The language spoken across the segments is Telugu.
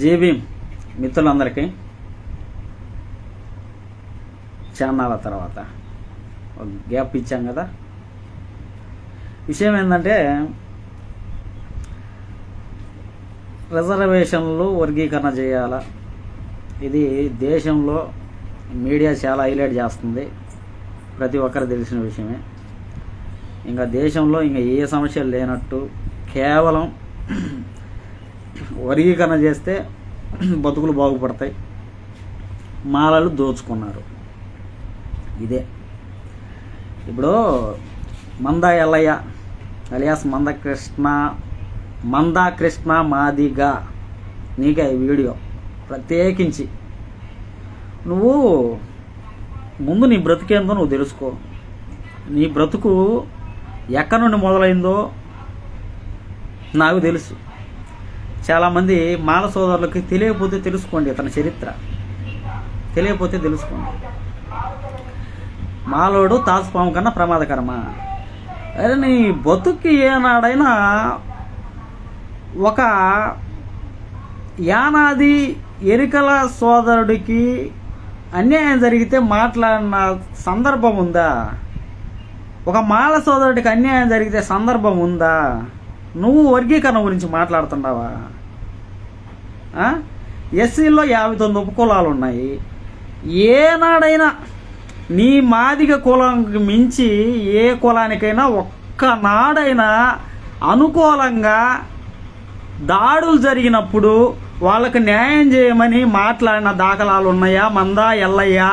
జేబీ మిత్రులందరికీ చాన్నాళ్ళ తర్వాత ఒక గ్యాప్ ఇచ్చాం కదా. విషయం ఏంటంటే రిజర్వేషన్లు వర్గీకరణ చేయాలా, ఇది దేశంలో మీడియా చాలా హైలైట్ చేస్తుంది, ప్రతి ఒక్కరు తెలిసిన విషయమే. ఇంకా దేశంలో ఇంకా ఏ సమస్యలు లేనట్టు కేవలం వర్గీకరణ చేస్తే బతుకులు బాగుపడతాయి, మాలలు దోచుకున్నారు. ఇదే ఇప్పుడు మందా ఎల్లయ్య అలియాస్ మందా కృష్ణ మాదిగా నీకే ఈ వీడియో ప్రత్యేకించి. నువ్వు ముందు నీ బ్రతుకేందో నువ్వు తెలుసుకో. నీ బ్రతుకు ఎక్కడి నుండి మొదలైందో నాకు తెలుసు. చాలామంది మాల సోదరులకి తెలియకపోతే తెలుసుకోండి, ఇతని చరిత్ర తెలియకపోతే తెలుసుకోండి. మాలోడు తాసుపాము కన్నా ప్రమాదకరమా? అరే నీ బతుక్కి ఏనాడైనా ఒక యానాది ఎరికల సోదరుడికి అన్యాయం జరిగితే మాట్లాడిన సందర్భం ఉందా? ఒక మాల సోదరుడికి అన్యాయం జరిగితే సందర్భం ఉందా? నువ్వు వర్గీకరణ గురించి మాట్లాడుతున్నావా? ఎస్సీలో 59 ఉపకులాలు ఉన్నాయి. ఏనాడైనా నీ మాదిగ కులానికి మించి ఏ కులానికైనా ఒక్కనాడైనా అనుకూలంగా దాడులు జరిగినప్పుడు వాళ్ళకి న్యాయం చేయమని మాట్లాడిన దాఖలాలు ఉన్నాయా? మందా ఎల్లయ్యా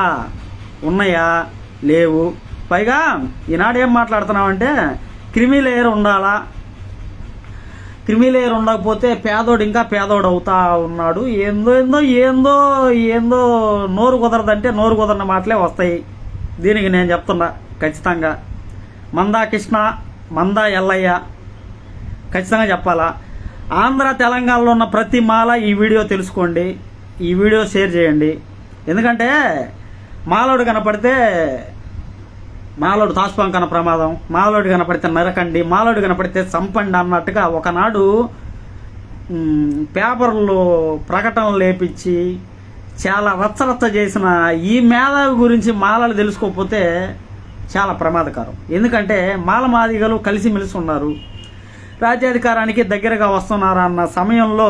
ఉన్నాయా? లేవు. పైగా ఈనాడు ఏం మాట్లాడుతున్నావంటే క్రిమిలేయర్ ఉండాలా, క్రిమిలేయర్ ఉండకపోతే పేదోడు ఇంకా పేదోడు అవుతా ఉన్నాడు. ఏందో ఏందో ఏందో ఏందో నోరు కుదరదంటే నోరు కుదరని మాటలే వస్తాయి. దీనికి నేను చెప్తున్నా ఖచ్చితంగా మందా కృష్ణ మందా ఎల్లయ్య ఖచ్చితంగా చెప్పాలా. ఆంధ్ర తెలంగాణలో ఉన్న ప్రతి మాల ఈ వీడియో తెలుసుకోండి, ఈ వీడియో షేర్ చేయండి. ఎందుకంటే మాలోడు కనపడితే మాలోడు తాసుపాం కన్నా ప్రమాదం, మాలోడు కనపడితే నరకండి, మాలోడు కనపడితే చంపండి అన్నట్టుగా ఒకనాడు పేపర్లో ప్రకటనలు లేపించి చాలా రచ్చరచ్చ చేసిన ఈ మేధావి గురించి మాలలు తెలుసుకోకపోతే చాలా ప్రమాదకరం. ఎందుకంటే మాల మాదిగలు కలిసిమెలిసి ఉన్నారు, రాజ్యాధికారానికి దగ్గరగా వస్తున్నారు అన్న సమయంలో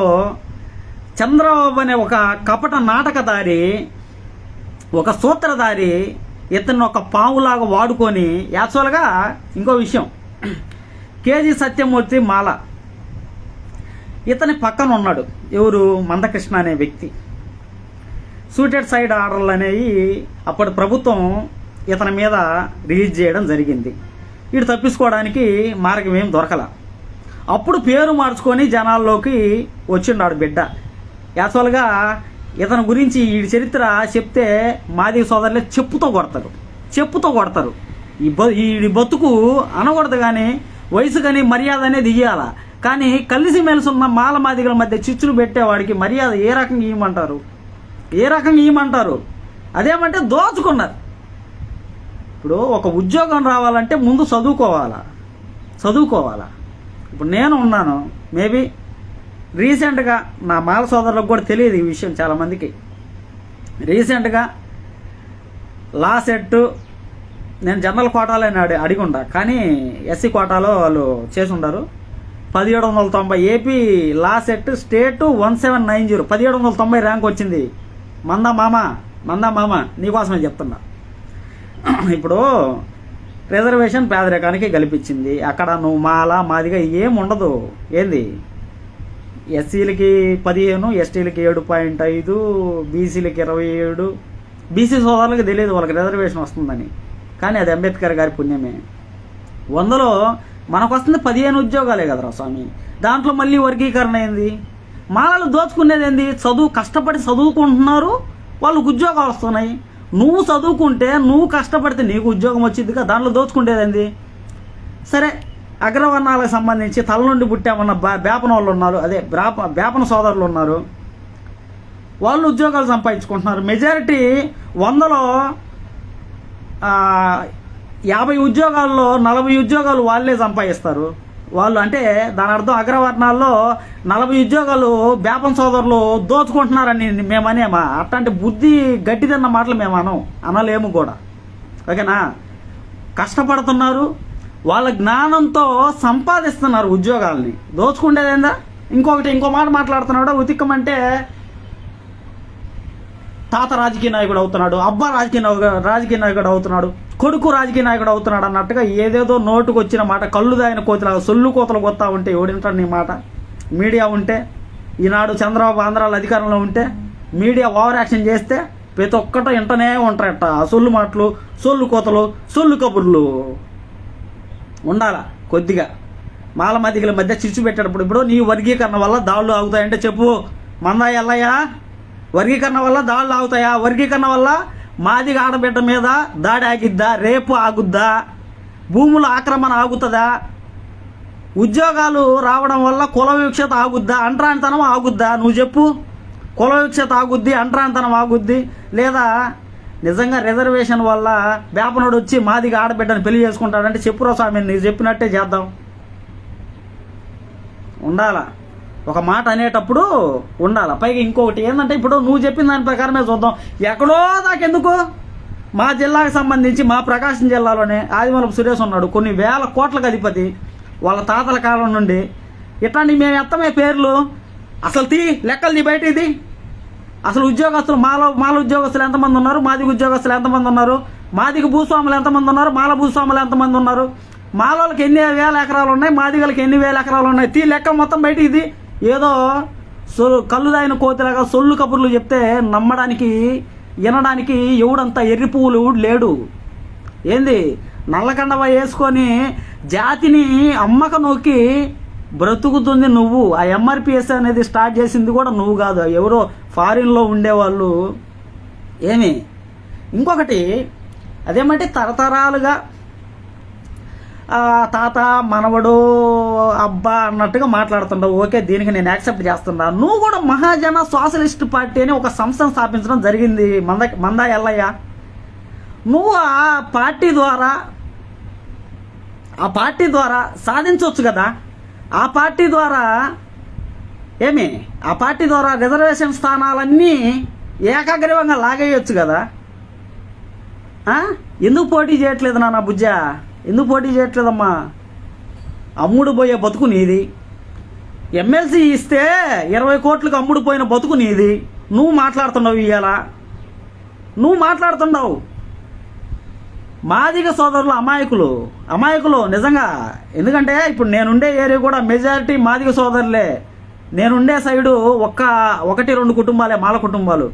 చంద్రబాబు అనే ఒక కపట నాటకదారి, ఒక సూత్రధారి ఇతన్ని ఒక పావులాగా వాడుకొని, యాక్చువల్గా ఇంకో విషయం, కేజీ సత్యమూర్తి మాల ఇతని పక్కన ఉన్నాడు. ఎవరు? మందకృష్ణ అనే వ్యక్తి. సూటెడ్ సైడ్ ఆర్డర్లు అనేవి అప్పటి ప్రభుత్వం ఇతని మీద రిలీజ్ చేయడం జరిగింది. వీడు తప్పించుకోవడానికి మార్గం ఏం దొరకల. అప్పుడు పేరు మార్చుకొని జనాల్లోకి వచ్చిండాడు బిడ్డ. యాక్చువల్గా ఇతని గురించి ఈ చరిత్ర చెప్తే మాదిగ సోదరులే చెప్పుతో కొడతారు. ఈ బతుకు అనకూడదు, కానీ వయసు కానీ మర్యాద అనేది ఇయ్యాల. కానీ కలిసిమెలిసి ఉన్న మాల మాదిగల మధ్య చిచ్చులు పెట్టేవాడికి మర్యాద ఏ రకంగా ఇవ్వమంటారు? అదేమంటే దోచుకున్నారు. ఇప్పుడు ఒక ఉద్యోగం రావాలంటే ముందు చదువుకోవాలా. ఇప్పుడు నేను ఉన్నాను, మేబీ రీసెంట్గా నా మాల సోదరులకు కూడా తెలియదు ఈ విషయం, చాలామందికి. రీసెంట్గా లా సెట్ నేను జనరల్ కోటాలో అడిగి ఉండా, కానీ ఎస్సీ కోటాలో వాళ్ళు చేసి ఉండరు. 1790 AP law set state 1790 1790 rank వచ్చింది. మందా మామ నీకోసమే చెప్తున్నా. ఇప్పుడు రిజర్వేషన్ పేదరికానికి కల్పించింది. అక్కడ నువ్వు మాల మాదిగా ఏం ఉండదు. ఏంది? ఎస్సీలకి 15, ఎస్టీలకి 7.5, బీసీలకి 27. బీసీ సోదరులకు తెలియదు వాళ్ళకి రిజర్వేషన్ వస్తుందని, కానీ అది అంబేద్కర్ గారి పుణ్యమే. 100లో మనకు వస్తుంది 15 ఉద్యోగాలే కదరా స్వామి. దాంట్లో మళ్ళీ వర్గీకరణ ఏంది? మాలలు దోచుకునేది ఏంది? కష్టపడి చదువుకుంటున్నారు, వాళ్ళకు ఉద్యోగాలు వస్తున్నాయి. నువ్వు చదువుకుంటే, నువ్వు కష్టపడితే నీకు ఉద్యోగం వచ్చిందిగా, దాంట్లో దోచుకుంటేది. సరే, అగ్రవర్ణాలకు సంబంధించి తల నుండి పుట్టామన్న బేపన వాళ్ళు ఉన్నారు, అదే బేపన సోదరులు ఉన్నారు, వాళ్ళు ఉద్యోగాలు సంపాదించుకుంటున్నారు. మెజారిటీ 100లో 50 ఉద్యోగాల్లో 40 ఉద్యోగాలు వాళ్ళే సంపాదిస్తారు. వాళ్ళు అంటే దాని అర్థం అగ్రవర్ణాల్లో 40 ఉద్యోగాలు బేపం సోదరులు దోచుకుంటున్నారని మేము అనేమా? అట్లాంటి బుద్ధి గట్టిదన్న మాటలు మేము అనలేము కూడా. ఓకేనా? కష్టపడుతున్నారు, వాళ్ళ జ్ఞానంతో సంపాదిస్తున్నారు ఉద్యోగాల్ని. దోచుకుండేదేందా? ఇంకో మాట మాట్లాడుతున్నాడు. ఉతిక్కమంటే తాత రాజకీయ నాయకుడు అవుతున్నాడు, అబ్బా రాజకీయ నాయకుడు అవుతున్నాడు, కొడుకు రాజకీయ నాయకుడు అవుతున్నాడు అన్నట్టుగా ఏదేదో నోటుకు వచ్చిన మాట, కళ్ళు దాయిన కోతలాగా సొల్లు కోతలు కొత్తా ఉంటే ఎవడింటాడు నీ మాట? మీడియా ఉంటే, ఈనాడు చంద్రబాబు ఆంధ్రాలో అధికారంలో ఉంటే మీడియా ఓవర్ యాక్షన్ చేస్తే ప్రతి ఒక్కట ఇంటనే ఉంటారట. సొల్లు మాటలు, సొల్లు కోతలు, సొల్లు కబుర్లు ఉండాలా కొద్దిగా. మాల మధ్యల మధ్య చిచ్చు పెట్టేటప్పుడు ఇప్పుడు నీ వర్గీకరణ వల్ల దాడులు ఆగుతాయంటే చెప్పు. మందా ఎల్లయ్యా, వర్గీకరణ వల్ల దాడులు ఆగుతాయా? వర్గీకరణ వల్ల మాదిగ ఆడబిడ్డ మీద దాడి ఆగిద్దా? రేపు ఆగుద్దా? భూముల ఆక్రమణ ఆగుతుందా? ఉద్యోగాలు రావడం వల్ల కుల వివక్షత ఆగుద్దా? అంటరానితనం ఆగుద్దా? నువ్వు చెప్పు. కుల వివక్షత ఆగుద్ది, అంటరానితనం ఆగుద్ది. లేదా నిజంగా రిజర్వేషన్ వల్ల వేపనుడు వచ్చి మాదిగ ఆడబిడ్డని పెళ్లి చేసుకుంటాడంటే చెప్పురా స్వామి, నీకు చెప్పినట్టే చేద్దాం. ఉండాలా ఒక మాట అనేటప్పుడు ఉండాలి. పైగా ఇంకొకటి ఏంటంటే ఇప్పుడు నువ్వు చెప్పిన దాని ప్రకారమే చూద్దాం. ఎక్కడో దాకెందుకు మా జిల్లాకు సంబంధించి మా ప్రకాశం జిల్లాలోనే ఆదిమూలపు సురేష్ ఉన్నాడు, కొన్ని వేల కోట్లకు అధిపతి, వాళ్ళ తాతల కాలం నుండి. ఇట్లాంటి మేము ఎత్తమే పేర్లు. అసలు లెక్కలు బయట ఇది. అసలు ఉద్యోగస్తులు మాల ఉద్యోగస్తులు ఎంతమంది ఉన్నారు? మాదిగ ఉద్యోగస్తులు ఎంతమంది ఉన్నారు? మాదిగ భూస్వాములు ఎంతమంది ఉన్నారు? మాల భూస్వాములు ఎంతమంది ఉన్నారు? మాలోళ్ళకి ఎన్ని వేల ఎకరాలు ఉన్నాయి? మాదిగలకి ఎన్ని వేల ఎకరాలు ఉన్నాయి? లెక్క మొత్తం బయట ఇది. ఏదో కళ్ళు దాయిన కోతిలాగా సొల్లు కబుర్లు చెప్తే నమ్మడానికి వినడానికి ఎవడంతా ఎర్రి పువ్వులు లేడు. ఏంది నల్లకండవ వేసుకొని జాతిని అమ్మక నొక్కి బ్రతుకుతుంది నువ్వు. ఆ ఎంఆర్పిఎస్ అనేది స్టార్ట్ చేసింది కూడా నువ్వు కాదు, ఎవరో ఫారిన్లో ఉండేవాళ్ళు. ఏమి ఇంకొకటి అదేమంటే తరతరాలుగా తాత మనవడు అబ్బా అన్నట్టుగా మాట్లాడుతుండవు. ఓకే, దీనికి నేను యాక్సెప్ట్ చేస్తున్నా. నువ్వు కూడా మహాజన సోషలిస్ట్ పార్టీ అని ఒక సంస్థను స్థాపించడం జరిగింది మందా ఎల్లయ్య. నువ్వు ఆ పార్టీ ద్వారా సాధించవచ్చు కదా. ఆ పార్టీ ద్వారా రిజర్వేషన్ స్థానాలన్నీ ఏకాగ్రీవంగా లాగేయచ్చు కదా. ఎందుకు పోటీ చేయట్లేదు నాన్న బుజ్జ? ఎందుకు పోటీ చేయట్లేదమ్మా? అమ్ముడు పోయే బతుకు నీది. ఎమ్మెల్సీ ఇస్తే 20 కోట్లకు అమ్ముడు పోయిన బతుకు నీది. నువ్వు మాట్లాడుతున్నావు ఇవాళ. మాదిగ సోదరులు అమాయకులు నిజంగా. ఎందుకంటే ఇప్పుడు నేనుండే ఏరియా కూడా మెజారిటీ మాదిగ సోదరులే. నేనుండే సైడు 1-2 కుటుంబాలే మాల కుటుంబాలు,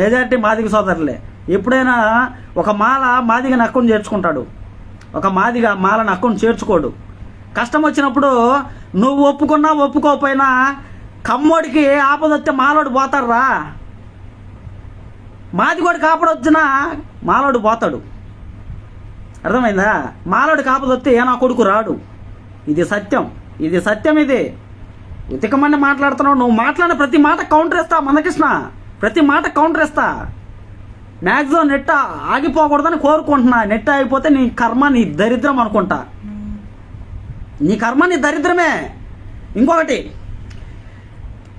మెజారిటీ మాదిగ సోదరులే. ఎప్పుడైనా ఒక మాదిగని అక్కను చేర్చుకుంటాడు, ఒక మాదిగ మాలని అక్కను చేర్చుకోడు. కష్టం వచ్చినప్పుడు నువ్వు ఒప్పుకున్నా ఒప్పుకోకపోయినా కమ్మోడికి ఆపదొస్తే మాలోడు పోతాడురా. మాదిగోడికి ఆపదొచ్చినా మాలోడు పోతాడు. అర్థమైందా? మాలోడికి ఆపదొస్తే నా కొడుకు రాడు. ఇది సత్యం. ఇది ఉతికమని మాట్లాడుతున్నావు. నువ్వు మాట్లాడిన ప్రతి మాట కౌంటర్ ఇస్తా మందకృష్ణ, ప్రతి మాట కౌంటర్ ఇస్తా. మ్యాక్సిమం నెట్ ఆగిపోకూడదని కోరుకుంటున్నా. నెట్ ఆగిపోతే నీ కర్మ నీ దరిద్రం అనుకుంటా. నీ కర్మ నీ దరిద్రమే. ఇంకొకటి,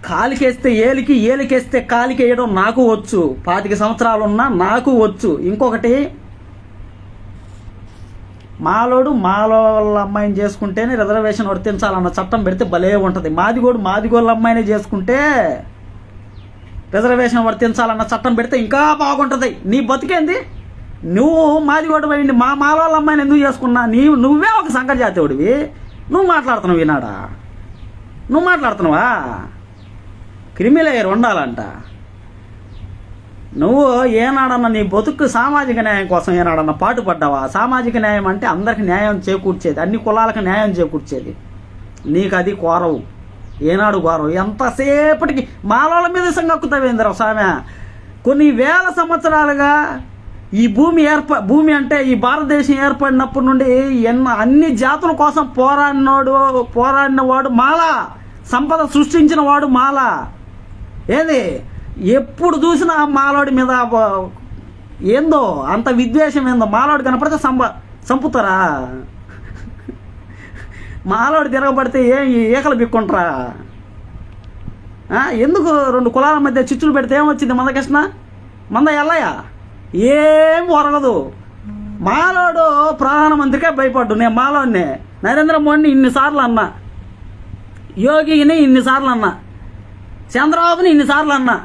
కాలికేస్తే ఏలికేస్తే కాలికి వేయడం నాకు వచ్చు. 25 సంవత్సరాలు ఉన్నా నాకు వచ్చు. ఇంకొకటి, మాలోళ్ళ అమ్మాయిని చేసుకుంటేనే రిజర్వేషన్ వర్తించాలన్న చట్టం పెడితే భలే ఉంటుంది. మాదిగోళ్ళ అమ్మాయిని చేసుకుంటే రిజర్వేషన్ వర్తించాలన్న చట్టం పెడితే ఇంకా బాగుంటుంది. నీ బతికేంది? నువ్వు మాదిగోడు పోయింది, మాలోళ్ళ అమ్మాయిని ఎందుకు చేసుకున్నా? నువ్వే ఒక సంకర జాతీయుడివి. నువ్వు మాట్లాడుతున్నావు ఈనాడా? నువ్వు మాట్లాడుతున్నావా? క్రిమిలేయర్ ఉండాలంట. నువ్వు ఏనాడన్నా నీ బతుకు సామాజిక న్యాయం కోసం ఏనాడన్నా పాటుపడ్డావా? సామాజిక న్యాయం అంటే అందరికి న్యాయం చేకూర్చేది, అన్ని కులాలకు న్యాయం చేకూర్చేది. నీకు అది కోరవు. ఏనాడు కోరవు. ఎంతసేపటికి మాలోళ్ళ మీద సంగక్కుతావేంద్ర స్వామి. కొన్ని వేల సంవత్సరాలుగా ఈ భూమి అంటే ఈ భారతదేశం ఏర్పడినప్పటి నుండి అన్ని జాతుల కోసం పోరాడినవాడు మాల. సంపద సృష్టించిన వాడు మాల. ఏది ఎప్పుడు చూసినా మాలోడి మీద ఏందో అంత విద్వేషం ఏందో. మాలోడు కనపడితే సంపుతారా? మాలోడు తిరగబడితే ఏం ఈకలు బిక్కుంటారా? ఎందుకు 2 కులాల మధ్య చిచ్చులు పెడితే ఏమొచ్చింది? మందకృష్ణ మంద ఎల్లయ్య ఏం ఒరగదు. మాలోడు ప్రధానమంత్రికే భయపడ్డు. నేను మాలోడిని నరేంద్ర మోడీని ఇన్నిసార్లు అన్నా, యోగిని ఇన్నిసార్లు అన్నా, చంద్రబాబుని ఇన్నిసార్లు అన్నా.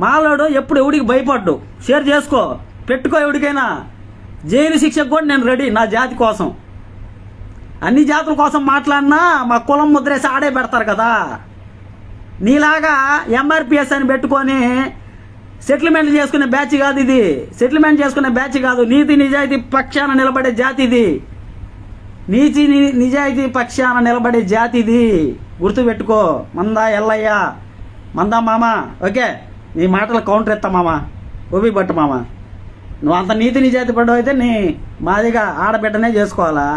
మాలోడు ఎప్పుడు ఎవడికి భయపడ్డు. షేర్ చేసుకో, పెట్టుకో. ఎవడికైనా జైలు శిక్షకు కూడా నేను రెడీ. నా జాతి కోసం, అన్ని జాతుల కోసం మాట్లాడినా మా కులం ముద్రేసి ఆడే పెడతారు కదా. నీలాగా ఎంఆర్పిఎస్ అని పెట్టుకొని సెటిల్మెంట్ చేసుకునే బ్యాచ్ కాదు ఇది. సెటిల్మెంట్ చేసుకునే బ్యాచ్ కాదు. నీతి నిజాయితీ పక్షాన నిలబడే జాతి ఇది. నీతి నిజాయితీ పక్షాన నిలబడే జాతి ఇది. గుర్తుపెట్టుకో. మందా ఎల్లయ్య, మందా మామ. ఓకే, నీ మాటలు కౌంటర్ ఎత్తా మామ. ఓపి పట్టు మామ. నువ్వు అంత నీతి నిజాయితీ పడ్డావు అయితే నీ మాదిగా ఆడబిడ్డనే చేసుకోవాలా?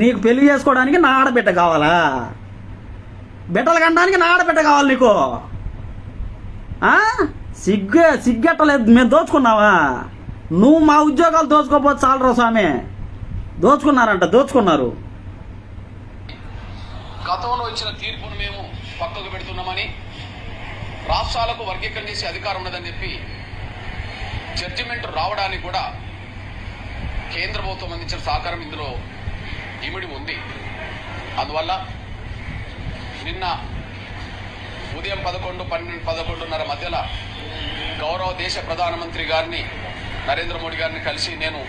నీకు పెళ్లి చేసుకోవడానికి నా ఆడబిడ్డ కావాలా? బిడ్డలు కనడానికి నా ఆడబిడ్డ కావాలి నీకు? సిగ్గెట్టలేదు. మేము దోచుకున్నావా? నువ్వు మా ఉద్యోగాలు దోచుకోకపోతే చాలరా స్వామి. దోచుకున్నారు. గతంలో ఇచ్చిన తీర్పును మేము పక్కకు పెడుతున్నామని, రాష్ట్రాలకు వర్గీకరణ చేసే అధికారం ఉన్నదని చెప్పి జడ్జిమెంట్ రావడానికి కూడా కేంద్ర ప్రభుత్వం అందించిన సహకారం ఇందులో ఇమిడి ఉంది. అందువల్ల నిన్న ఉదయం 11:30 మధ్యలో గౌరవ దేశ ప్రధానమంత్రి గారిని, నరేంద్ర మోడీ గారిని కలిసి నేను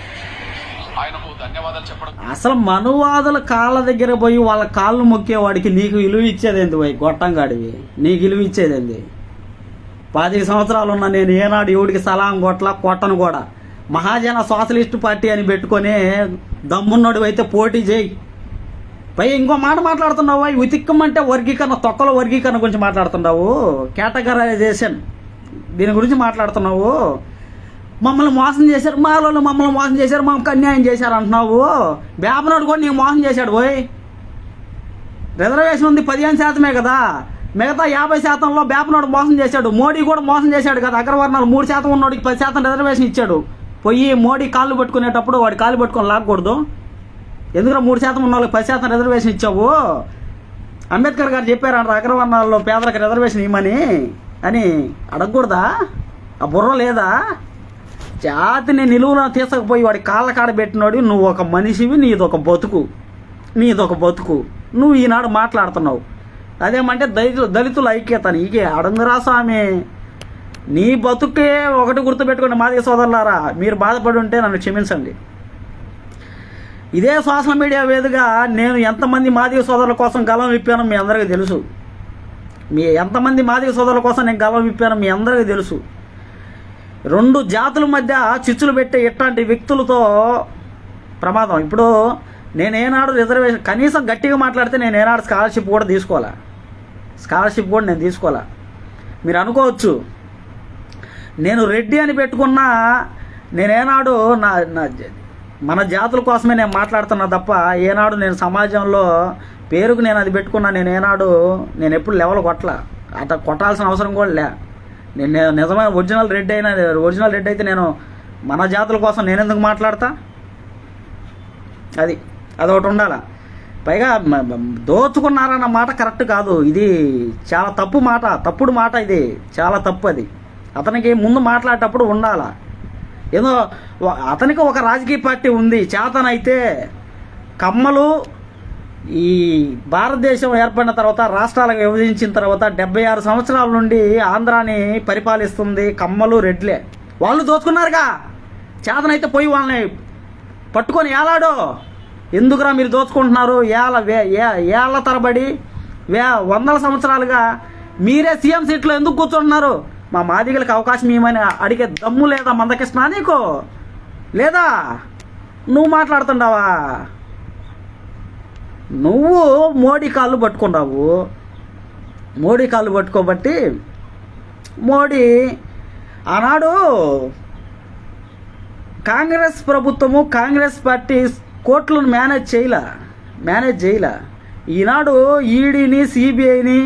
ఆయనకు ధన్యవాదాలు చెప్పడం. అసలు మనువాదుల కాళ్ళ దగ్గర పోయి వాళ్ళ కాళ్ళు మొక్కేవాడికి నీకు విలువ ఇచ్చేదేంది? పోయి గొట్టంగాడివి, నీకు విలువ ఇచ్చేదేంది? 10 సంవత్సరాలు ఉన్నా నేను ఏనాడు ఎవడికి సలాం కొట్టను కూడా. మహాజన సోషలిస్ట్ పార్టీ అని పెట్టుకొని దమ్మున్నోడు అయితే పోటీ చేయి. పై ఇంకో మాట మాట్లాడుతున్నావు. ఉతిక్కమంటే వర్గీకరణ, తొక్కల వర్గీకరణ గురించి మాట్లాడుతున్నావు. కేటగరైజేషన్ దీని గురించి మాట్లాడుతున్నావు. మమ్మల్ని మోసం చేశారు, మాలో మమ్మల్ని మోసం చేశారు, మాకు అన్యాయం చేశారు అంటున్నావు. బేపనోడు కూడా నీకు మోసం చేశాడు. పోయి రిజర్వేషన్ ఉంది 15% కదా, మిగతా 50%లో బేపనోడు మోసం చేశాడు. మోడీ కూడా మోసం చేశాడు కదా. అగ్రవర్ణాలు 3% ఉన్నోడికి 10% రిజర్వేషన్ ఇచ్చాడు. పోయి మోడీ కాళ్ళు పట్టుకునేటప్పుడు వాడి కాళ్ళు పట్టుకొని లాక్కూడదు. ఎందుకంటే 3% ఉన్న వాళ్ళకి 10% రిజర్వేషన్ ఇచ్చావు. అంబేద్కర్ గారు చెప్పారంట అగ్రవర్ణాల్లో పేదలకు రిజర్వేషన్ ఇవ్వమని అని. అడగకూడదా? ఆ బుర్ర లేదా? జాతిని నిలువున తీసుకుపోయి వాడి కాళ్ళ కాడ పెట్టినోడు. నువ్వు ఒక మనిషివి, నీదొక బతుకు. నువ్వు ఈనాడు మాట్లాడుతున్నావు. అదేమంటే దళితుల ఐక్యత. నీకే అడంగురా స్వామి. నీ బతుకే ఒకటి గుర్తుపెట్టుకోండి మాదిగ సోదరులారా. మీరు బాధపడి ఉంటే నన్ను క్షమించండి. ఇదే సోషల్ మీడియా వేదికగా నేను ఎంతమంది మాదిగ సోదరుల కోసం గలం విప్పానో మీ అందరికీ తెలుసు. ఎంతమంది మాదిగ సోదరుల కోసం నేను గలం విప్పానో మీ అందరికీ తెలుసు. 2 జాతుల మధ్య చిచ్చులు పెట్టే ఇట్లాంటి వ్యక్తులతో ప్రమాదం. ఇప్పుడు నేనేనాడు రిజర్వేషన్ కనీసం గట్టిగా మాట్లాడితే నేనేనాడు స్కాలర్షిప్ కూడా తీసుకోవాలా. మీరు అనుకోవచ్చు నేను రెడ్డి అని పెట్టుకున్నా, నేనేనాడు మన జాతుల కోసమే నేను మాట్లాడుతున్నా తప్ప ఏనాడు నేను సమాజంలో పేరుకు నేను అది పెట్టుకున్నా. నేను ఎప్పుడు లెవెల్ అట్లా కొట్టాల్సిన అవసరం కూడా లే. నేను నిజమైన ఒరిజినల్ రెడ్డి అయితే నేను మన జాతుల కోసం నేను ఎందుకు మాట్లాడతా? అదొకటి ఉండాల. పైగా దోచుకున్నారన్న మాట కరెక్ట్ కాదు. ఇది చాలా తప్పుడు మాట. ఇది చాలా తప్పు. అది అతనికి ముందు మాట్లాడేటప్పుడు ఉండాల. ఏదో అతనికి ఒక రాజకీయ పార్టీ ఉంది. చేతనైతే కమ్మలు ఈ భారతదేశం ఏర్పడిన తర్వాత, రాష్ట్రాలకు విభజించిన తర్వాత 76 సంవత్సరాల నుండి ఆంధ్రాని పరిపాలిస్తుంది కమ్మలు, రెడ్లే. వాళ్ళు దోచుకున్నారుగా. చేతనైతే పోయి వాళ్ళని పట్టుకొని ఏలాడో. ఎందుకురా మీరు దోచుకుంటున్నారు? ఏళ్ళ తరబడి 100 సంవత్సరాలుగా మీరే సీఎం సీట్లో ఎందుకు కూర్చుంటున్నారు? మా మాదిగలకు అవకాశం ఇవ్వమని అడిగే దమ్ము లేదా మందకృష్ణ నీకు? లేదా? నువ్వు మాట్లాడుతుండవా? నువ్వు మోడీ కాళ్ళు పట్టుకున్నావు. మోడీ కాళ్ళు పట్టుకోబట్టి మోడీ ఆనాడు కాంగ్రెస్ ప్రభుత్వము, కాంగ్రెస్ పార్టీ కోర్టులను మేనేజ్ చేయలే. ఈనాడు ఈడీని, సిబిఐని,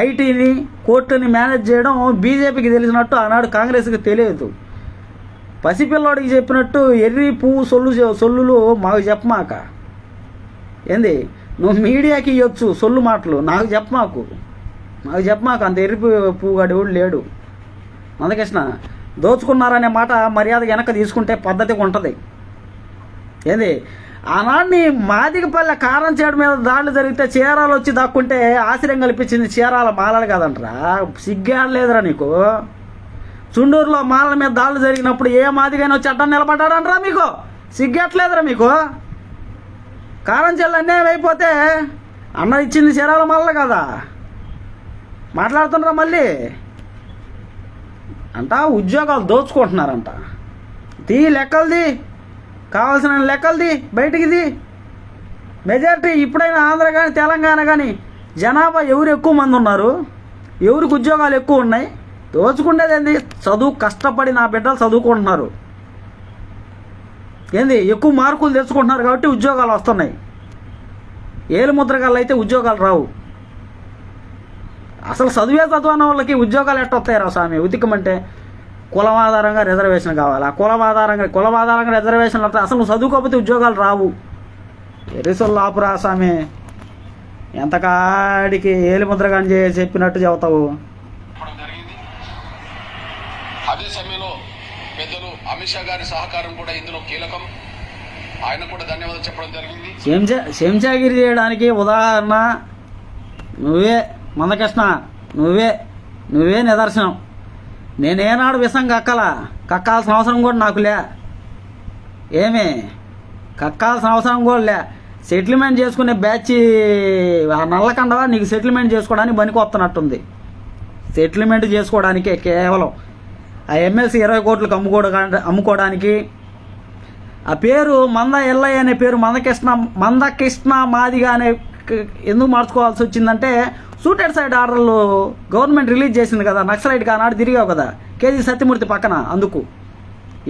ఐటీని, కోర్టుని మేనేజ్ చేయడం బీజేపీకి తెలిసినట్టు ఆనాడు కాంగ్రెస్కి తెలియదు. పసిపిల్లోడికి చెప్పినట్టు ఎర్రి పువ్వు సొల్లులు మాకు చెప్పమాక. ఏంది నువ్వు మీడియాకి ఇవ్వచ్చు సొల్లు మాటలు, నాకు చెప్పమాకు అంత ఎర్రి పువ్వుగాడు ఎవడు లేడు. మందకృష్ణ దోచుకున్నారనే మాట మర్యాద వెనక తీసుకుంటే పద్ధతిగా ఉంటుంది. ఏంది ఆనాడిని మాదిగపల్లె కారం చేడు మీద దాడులు జరిగితే చీరాలు వచ్చి దాక్కుంటే ఆశ్రయం కల్పించింది చీరాల మాలలు కాదంటరా, సిగ్గాడలేదురా నీకు? చుండూరులో మాలల మీద దాడులు జరిగినప్పుడు ఏ మాదిగైనా వచ్చి అడ్డం నిలబడ్డాడంటరా మీకు? సిగ్గట్లేదురా మీకు? కారం చెల్లు అన్యాయం అయిపోతే అన్న ఇచ్చింది చీరాల మాలలు కదా, మాట్లాడుతున్నారా మళ్ళీ అంట ఉద్యోగాలు దోచుకుంటున్నారంట. లెక్కలది కావాల్సిన లెక్కలది బయటికిది. మెజారిటీ ఇప్పుడైనా ఆంధ్ర కానీ తెలంగాణ కానీ జనాభా ఎవరు ఎక్కువ మంది ఉన్నారు, ఎవరికి ఉద్యోగాలు ఎక్కువ ఉన్నాయి? దోచుకుండేది ఏంది? చదువు కష్టపడి నా బిడ్డలు చదువుకుంటున్నారు, ఏంది ఎక్కువ మార్కులు తెచ్చుకుంటున్నారు కాబట్టి ఉద్యోగాలు వస్తున్నాయి. ఏలు ముద్రగాళ్ళు అయితే ఉద్యోగాలు రావు. అసలు చదువున్న వాళ్ళకి ఉద్యోగాలు ఎట్ట వస్తాయి రా స్వామి? ఉతికమంటే కులం ఆధారంగా రిజర్వేషన్ కావాలి, కులం ఆధారంగా రిజర్వేషన్లు వస్తాయి. అసలు నువ్వు చదువుకోకపోతే ఉద్యోగాలు రావు. ఎరిసొల్లు ఆపురా స్వామి, ఎంతకాడికి ఏలి ముద్రగాని చెప్పినట్టు చెబుతావు. అదే సమయంలో పెద్దలు అమిత్ షా గారి సహకారం కూడా ఇందులో కీలకం. ఆయన కూడా ధన్యవాదాలు చెప్పడం జరిగింది. చెంచాగిరి చేయడానికి ఉదాహరణ నువ్వే మందకృష్ణ, నువ్వే నిదర్శనం. నేనేనాడు విషం కక్కాల్సిన అవసరం కూడా నాకులే. కక్కాల్సిన అవసరం కూడా లే. సెటిల్మెంట్ చేసుకునే బ్యాచ్ ఆ నల్లకండవా నీకు సెటిల్మెంట్ చేసుకోవడానికి పనికి వస్తున్నట్టుంది. సెటిల్మెంట్ చేసుకోవడానికే కేవలం ఆ ఎమ్మెల్సీ 20 కోట్లకు అమ్ముకోవడానికి. ఆ పేరు మంద ఎల్లయ్య అనే పేరు మందకృష్ణ మాదిగా అనే ఎందుకు మార్చుకోవాల్సి వచ్చిందంటే, సూటెడ్ సైడ్ ఆర్డర్లు గవర్నమెంట్ రిలీజ్ చేసింది కదా, నక్సలైట్కి ఆనాడు తిరిగావు కదా కేజీ సత్యమూర్తి పక్కన. అందుకు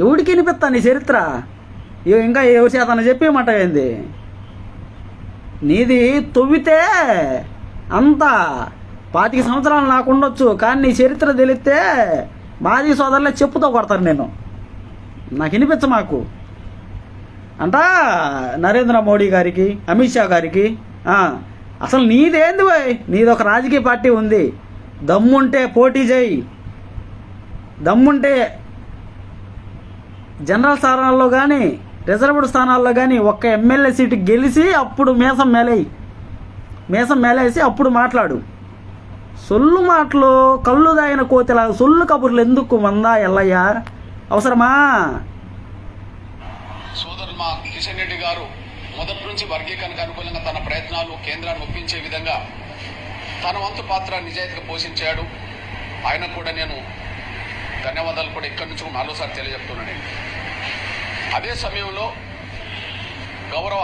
ఎవడికి వినిపిస్తా నీ చరిత్ర? ఇంకా ఎవరి చేతన చెప్పేమాట ఏంది? నీది తొవ్వితే అంత 25 సంవత్సరాలు నాకు ఉండొచ్చు, కానీ నీ చరిత్ర తెలిస్తే మాజీ సోదరులే చెప్పుతో కొడతారు. నాకు వినిపించ మాకు అంట నరేంద్ర మోడీ గారికి, అమిత్ షా గారికి. అసలు నీదేంది పోయ్? నీది ఒక రాజకీయ పార్టీ ఉంది, దమ్ముంటే పోటీ చేయి, దమ్ముంటే జనరల్ స్థానాల్లో కానీ రిజర్వ్డ్ స్థానాల్లో కానీ ఒక్క ఎమ్మెల్యే సీటు గెలిచి అప్పుడు మీసం మేలేసి అప్పుడు మాట్లాడు. సొల్లు మాటలు కళ్ళు దాగిన కోతిలా సొల్లు కబుర్లు ఎందుకు మందా ఎల్లయ్య? అవసరమా? సోదరు మా కిషన్ రెడ్డి గారు మొదటి నుంచి వర్గీకరణకు అనుకూలంగా తన ప్రయత్నాలు కేంద్రాన్ని ఒప్పించే విధంగా తన వంతు పాత్ర నిజాయితీగా పోషించాడు. ఆయన కూడా నేను ధన్యవాదాలు కూడా ఇక్కడి నుంచి 4 సార్లు తెలియజెప్తున్నాను. అదే సమయంలో గౌరవ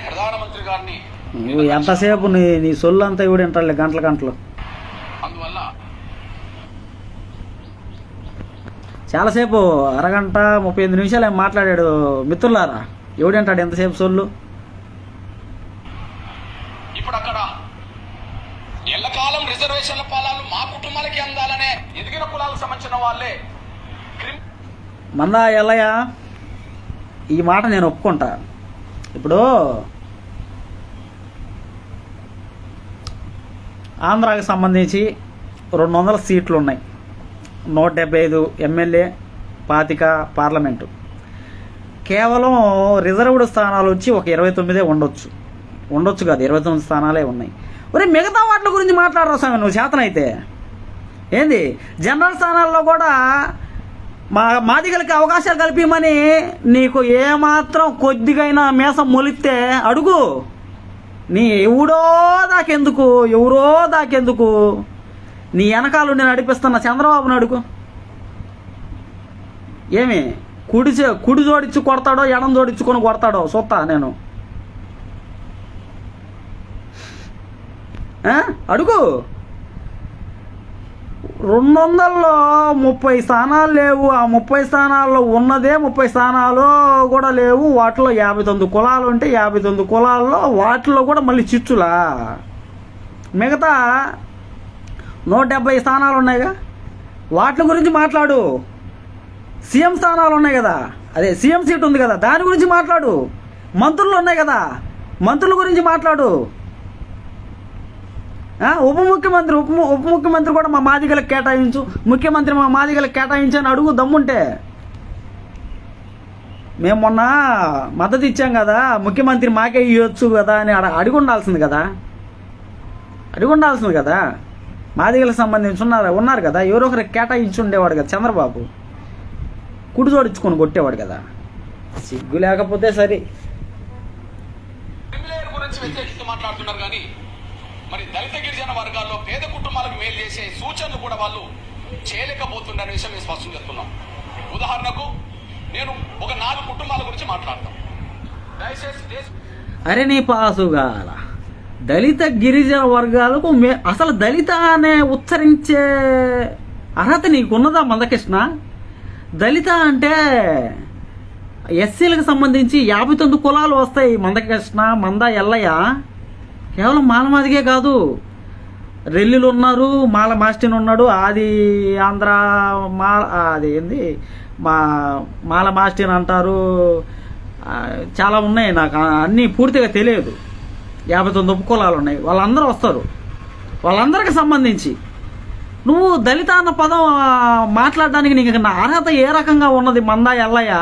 ప్రధానమంత్రి గారిని ఎంతసేపు నీ సొల్లు అంతా ఇవి వింటారులే గంటలు. అందువల్ల చాలాసేపు అరగంట 35 నిమిషాలు ఏం మాట్లాడాడు మిత్రులారా. ఎవడంటాడు ఎంతసేపు సొల్లు? ఇప్పుడు అక్కడ ఎల్లకాలం రిజర్వేషన్ల ఫలాలు మా కుటుంబాలకి అందాలనే ఎదిగిన కులాలకు సంబంధించిన వాళ్ళే. మందా ఎల్లయ్య, ఈ మాట నేను ఒప్పుకుంటా. ఇప్పుడు ఆంధ్రాకి సంబంధించి 200 సీట్లు ఉన్నాయి, 175 ఎమ్మెల్యే, 25 పార్లమెంటు. కేవలం రిజర్వ్డ్ స్థానాలు వచ్చి ఒక 29 ఉండొచ్చు కాదు, 29 స్థానాలే ఉన్నాయి. ఒరే మిగతా వాటి గురించి మాట్లాడరా స్వామి నువ్వు చేతనైతే. ఏంది జనరల్ స్థానాల్లో కూడా మాదిగలకి అవకాశాలు కల్పించమని నీకు ఏమాత్రం కొద్దిగైనా మీసం మొలిస్తే అడుగు. నీ ఎవరో దాకెందుకు నీ వెనకాల నేను నడిపిస్తున్న చంద్రబాబుని అడుగు. కుడి జోడించి కొడతాడో ఎడం జోడించుకొని కొడతాడో చూస్తా నేను. అడుగు. 200లో 30 స్థానాలు లేవు. ఆ 30 స్థానాల్లో ఉన్నదే 30 స్థానాలు కూడా లేవు. వాటిలో 59 కులాలు ఉంటే 59 కులాల్లో వాటిలో కూడా మళ్ళీ చిచ్చులా. మిగతా 170 స్థానాలు ఉన్నాయిగా, వాటి గురించి మాట్లాడు. సీఎం స్థానాలు ఉన్నాయి కదా, అదే సీఎం సీట్ ఉంది కదా, దాని గురించి మాట్లాడు. మంత్రులు ఉన్నాయి కదా, మంత్రుల గురించి మాట్లాడు. ఉప ముఖ్యమంత్రి కూడా మా మాదిగలకు కేటాయించు, ముఖ్యమంత్రి మా మాదిగలకు కేటాయించు అని అడుగు దమ్ముంటే. మేము మొన్న మద్దతు ఇచ్చాం కదా, ముఖ్యమంత్రి మాకే ఇవ్వచ్చు కదా అని అడిగి ఉండాల్సింది కదా. మాదిగలకు సంబంధించి ఉన్నారు కదా, ఎవరో ఒకరికి కేటాయించి ఉండేవాడు కదా చంద్రబాబు. కుడి జోడించుకొని కొట్టేవాడు కదా. సిగ్గు లేకపోతే సరే. గురించి వ్యతిరేకిస్తూ మాట్లాడుతున్నారు కానీ మరి దళిత గిరిజన వర్గాల్లో పేద కుటుంబాలకు మేలు చేసే సూచనలు కూడా వాళ్ళు చేయలేకపోతుండే విషయం మేము స్పష్టం చేస్తున్నాం. ఉదాహరణకు నేను ఒక 4 కుటుంబాల గురించి మాట్లాడతాం. దయచేసి అరే నీ పాసుగాల దళిత గిరిజన వర్గాలకు అసలు దళిత అనే ఉచ్చరించే అర్హత నీకున్నదా మందకృష్ణ? దళిత అంటే ఎస్సీలకు సంబంధించి 59 కులాలు వస్తాయి. మందకృష్ణ, మంద, ఎల్లయ్య కేవలం మాలమాదిగే కాదు, రెల్లులు ఉన్నారు, మాల మాస్టిన్ ఉన్నాడు, ఆది ఆంధ్ర అది ఏంది మాల మాస్టిన్ అంటారు, చాలా ఉన్నాయి. నాకు అన్నీ పూర్తిగా తెలియదు. 59 ఉపకులాలు ఉన్నాయి, వాళ్ళందరూ వస్తారు. వాళ్ళందరికి సంబంధించి నువ్వు దళిత అన్న పదం మాట్లాడడానికి నీకు అర్హత ఏ రకంగా ఉన్నది మంద, ఎల్లయ్య?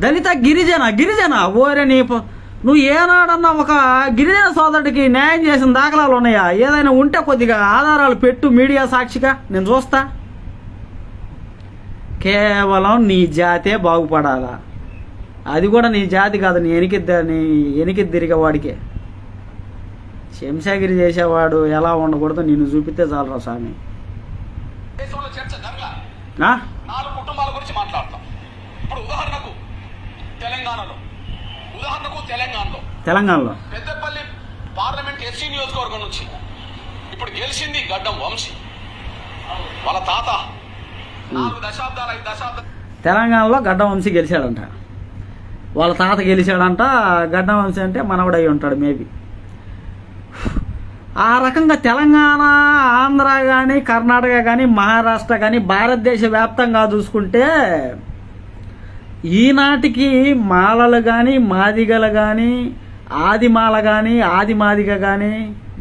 దళిత గిరిజన ఓరే నువ్వు ఏనాడన్నా ఒక గిరిజన సోదరుడికి న్యాయం చేసిన దాఖలాలు ఉన్నాయా? ఏదైనా ఉంటే కొద్దిగా ఆధారాలు పెట్టు, మీడియా సాక్షిగా నేను చూస్తా. కేవలం నీ జాతే బాగుపడాలా, అది కూడా నీ జాతి కాదు, నీ ఎనికి తిరిగేవాడికే. శంషాగిరి చేసేవాడు ఎలా ఉండకూడదు నిన్ను చూపిస్తే చాలరా స్వామి. చర్చ జరగ 4 కుటుంబాల గురించి మాట్లాడతాం. ఇప్పుడు ఉదాహరణకు తెలంగాణలో పెద్దపల్లి పార్లమెంట్ ఎస్సీ నియోజకవర్గం నుంచి ఇప్పుడు గెలిచింది గడ్డం వంశీ. వాళ్ళ తాత 5 దశాబ్దాలు తెలంగాణలో గడ్డం వంశీ గెలిచాడంట. వాళ్ళ తాత గెలిచాడంట. గడ్డం వంశీ అంటే మనవడై ఉంటాడు మేబీ. ఆ రకంగా తెలంగాణ, ఆంధ్ర కానీ, కర్ణాటక కానీ, మహారాష్ట్ర కానీ, భారతదేశ వ్యాప్తంగా చూసుకుంటే ఈనాటికి మాలలు కానీ, మాదిగలు కానీ, ఆదిమాల కానీ, ఆది మాదిగ కానీ,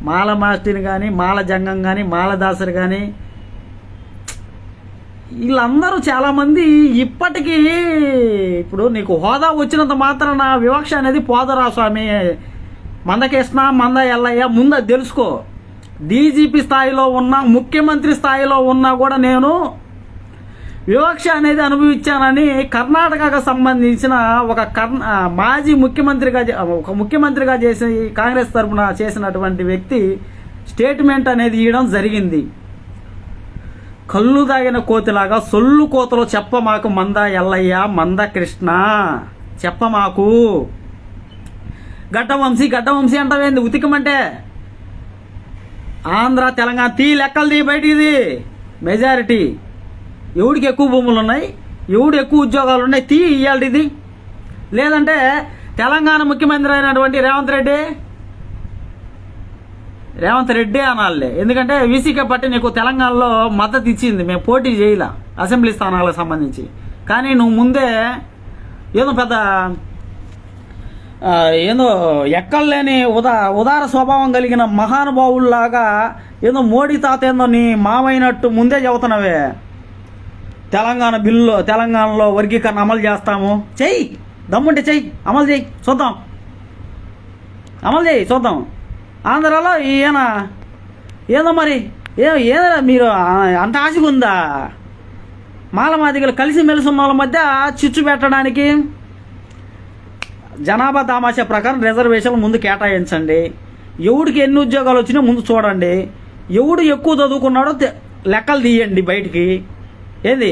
మాల మాస్టిని కానీ, మాల జంగం కానీ, మాలదాసరు కానీ, వీళ్ళందరూ చాలామంది ఇప్పటికీ ఇప్పుడు నీకు హోదా వచ్చినంత మాత్రాన వివక్ష అనేది పోదరా స్వామి. మందకృష్ణ, మంద, ఎల్లయ్య ముందు అది తెలుసుకో. డీజీపీ స్థాయిలో ఉన్నా, ముఖ్యమంత్రి స్థాయిలో ఉన్నా కూడా నేను వివక్ష అనేది అనుభవించానని కర్ణాటకకు సంబంధించిన మాజీ ముఖ్యమంత్రిగా చేసి కాంగ్రెస్ తరఫున చేసినటువంటి వ్యక్తి స్టేట్మెంట్ అనేది ఇవ్వడం జరిగింది. కళ్ళు తాగిన కోతిలాగా సొల్లు కోతలో చెప్పమాకు మంద, ఎల్లయ్య, మందకృష్ణ చెప్పమాకు. గడ్డం వంశీ అంటావేంది ఉతికమంటే? ఆంధ్ర, తెలంగాణ లెక్కలు తీ బయటిది. మెజారిటీ ఎవడికి ఎక్కువ భూములు ఉన్నాయి, ఎవడు ఎక్కువ ఉద్యోగాలు ఉన్నాయి ఇయ్యాలిది. లేదంటే తెలంగాణ ముఖ్యమంత్రి అయినటువంటి రేవంత్ రెడ్డి అనాలే. ఎందుకంటే వీసీకే పార్టీ నీకు తెలంగాణలో మద్దతు ఇచ్చింది, మేము పోటీ చేయలే అసెంబ్లీ స్థానాలకు సంబంధించి. కానీ నువ్వు ముందే ఏదో ఎక్కడలేని ఉదార స్వభావం కలిగిన మహానుభావుల్లాగా మోడీ తాత నీ మామైనట్టు ముందే చెబుతున్నావే. తెలంగాణలో వర్గీకరణ అమలు చేస్తాము, చెయ్యి, దమ్ముంటే చెయ్యి, అమలు చేయి చూద్దాం. ఆంధ్రాలో ఏదో మరి ఏదో మీరు అంత ఆశగా ఉందా? మాలమాదిగలు కలిసిమెలిసి ఉన్న వాళ్ళ మధ్య చిచ్చు పెట్టడానికి జనాభా దామాషా ప్రకారం రిజర్వేషన్లు ముందు కేటాయించండి. ఎవడికి ఎన్ని ఉద్యోగాలు వచ్చినా ముందు చూడండి. ఎవడు ఎక్కువ చదువుకున్నాడో లెక్కలు తీయండి బయటికి. ఏది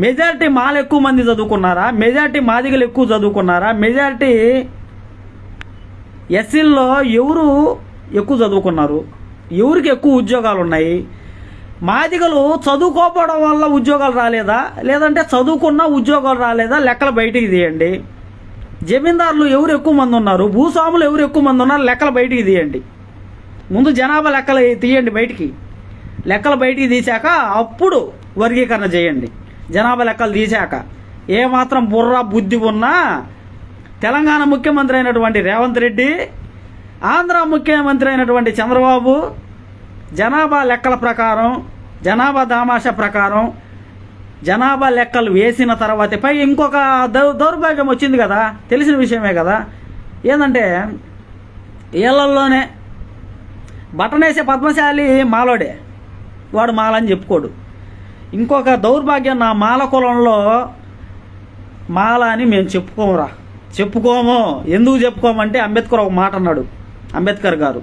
మెజారిటీ మాల ఎక్కువ మంది చదువుకున్నారా, మెజారిటీ మాదిగలు ఎక్కువ చదువుకున్నారా, మెజారిటీ ఎస్సీల్లో ఎవరు ఎక్కువ చదువుకున్నారు, ఎవరికి ఎక్కువ ఉద్యోగాలు ఉన్నాయి, మాదిగలు చదువుకోకపోవడం వల్ల ఉద్యోగాలు రాలేదా, లేదంటే చదువుకున్నా ఉద్యోగాలు రాలేదా, లెక్కలు బయటికి తీయండి. జమీందారులు ఎవరు ఎక్కువ మంది ఉన్నారు, భూస్వాములు ఎవరు ఎక్కువ మంది ఉన్నారు, లెక్కలు బయటికి తీయండి. ముందు జనాభా లెక్కలు తీయండి బయటికి. లెక్కలు బయటికి తీశాక అప్పుడు వర్గీకరణ చేయండి. జనాభా లెక్కలు తీశాక ఏమాత్రం బుర్ర బుద్ధి ఉన్నా తెలంగాణ ముఖ్యమంత్రి అయినటువంటి రేవంత్ రెడ్డి, ఆంధ్ర ముఖ్యమంత్రి అయినటువంటి చంద్రబాబు జనాభా లెక్కల ప్రకారం, జనాభా దామాషా ప్రకారం జనాభా లెక్కలు వేసిన తర్వాత పై ఇంకొక దౌర్భాగ్యం వచ్చింది కదా, తెలిసిన విషయమే కదా. ఏంటంటే ఇళ్లల్లోనే బట్టనేసే పద్మశాలి మాలోడే, వాడు మాలని చెప్పుకోడు. ఇంకొక దౌర్భాగ్యం, నా మాల కులంలో మాల అని మేము చెప్పుకోము. ఎందుకు చెప్పుకోమంటే అంబేద్కర్ ఒక మాట అన్నాడు. అంబేద్కర్ గారు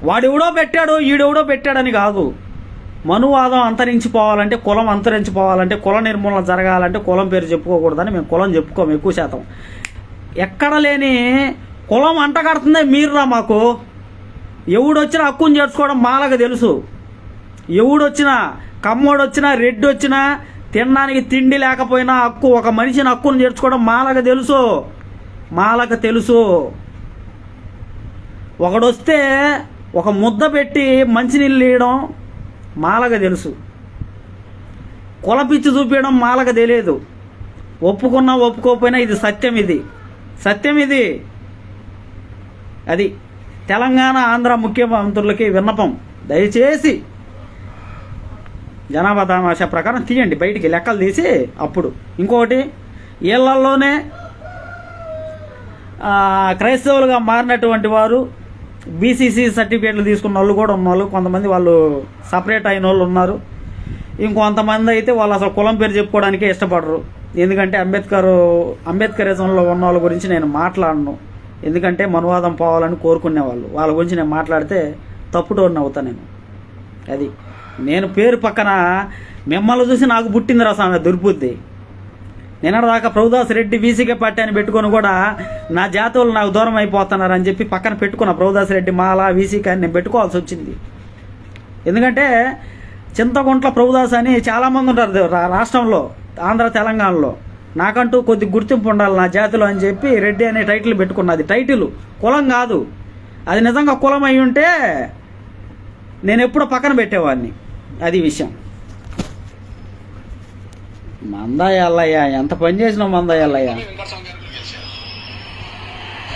వాడెవడో పెట్టాడు ఈడెవడో పెట్టాడని కాదు, మనువాదం అంతరించిపోవాలంటే, కులం అంతరించిపోవాలంటే, కుల నిర్మూలన జరగాలంటే కులం పేరు చెప్పుకోకూడదని మేము కులం చెప్పుకోము. ఎక్కువ శాతం ఎక్కడ లేని కులం అంటగడుతుందే మీరురా మాకు. ఎవడొచ్చినా హక్కుని చేర్చుకోవడం మాలకు తెలుసు. ఎవడొచ్చినా, కమ్మోడొచ్చినా, రెడ్డి వచ్చినా, తినడానికి తిండి లేకపోయినా హక్కు, ఒక మనిషిని హక్కును చేర్చుకోవడం మాలకు తెలుసు. ఒకడొస్తే ఒక ముద్ద పెట్టి మంచినీళ్ళు ఇవ్వడం మాలకు తెలుసు. కులపిచ్చి చూపించడం మాలకు తెలియదు. ఒప్పుకున్నా ఒప్పుకోకపోయినా ఇది సత్యం ఇది. అది తెలంగాణ ఆంధ్ర ముఖ్యమంత్రులకి విన్నపం, దయచేసి జనాభా దామాషా ప్రకారం తీయండి బయటికి, లెక్కలు తీసి. అప్పుడు ఇంకొకటి, ఇళ్లలోనే క్రైస్తవులుగా మారినటువంటి వారు, బీసీసీ సర్టిఫికేట్లు తీసుకున్న వాళ్ళు కూడా ఉన్నారు. కొంతమంది వాళ్ళు సపరేట్ అయిన వాళ్ళు ఉన్నారు. ఇంకొంతమంది అయితే వాళ్ళు అసలు కులం పేరు చెప్పుకోవడానికే ఇష్టపడరు. ఎందుకంటే అంబేద్కరిజంలో ఉన్న వాళ్ళ గురించి నేను మాట్లాడను. ఎందుకంటే మనువాదం పోవాలని కోరుకునేవాళ్ళు, వాళ్ళ గురించి నేను మాట్లాడితే తప్పుటోడిని అవుతా నేను. అది నేను పేరు పక్కన మిమ్మల్ని చూసి నాకు పుట్టింది స్వామి దుర్బుద్ధి. నిన్నటిదాకా ప్రభుదాస్ రెడ్డి వీసీకే పార్టీ అని పెట్టుకొని కూడా నా జాతువులు నాకు దూరం అయిపోతున్నారని చెప్పి పక్కన పెట్టుకున్న ప్రభుదాస్ రెడ్డి మాల వీసీకే అని నేను పెట్టుకోవాల్సి వచ్చింది. ఎందుకంటే చింతగుంట్ల ప్రభుదాస్ అని చాలామంది ఉంటారు రాష్ట్రంలో, ఆంధ్ర తెలంగాణలో. నాకంటూ కొద్ది గుర్తింపు ఉండాలి నా జాతిలో అని చెప్పి రెడ్డి అనే టైటిల్ పెట్టుకున్నది. టైటిల్, కులం కాదు. అది నిజంగా కులం అయి ఉంటే నేను ఎప్పుడో పక్కన పెట్టేవాడిని. అది విషయం. మందాయల్లయ్య ఎంత పని చేసినావు మందాయల్లయ్య.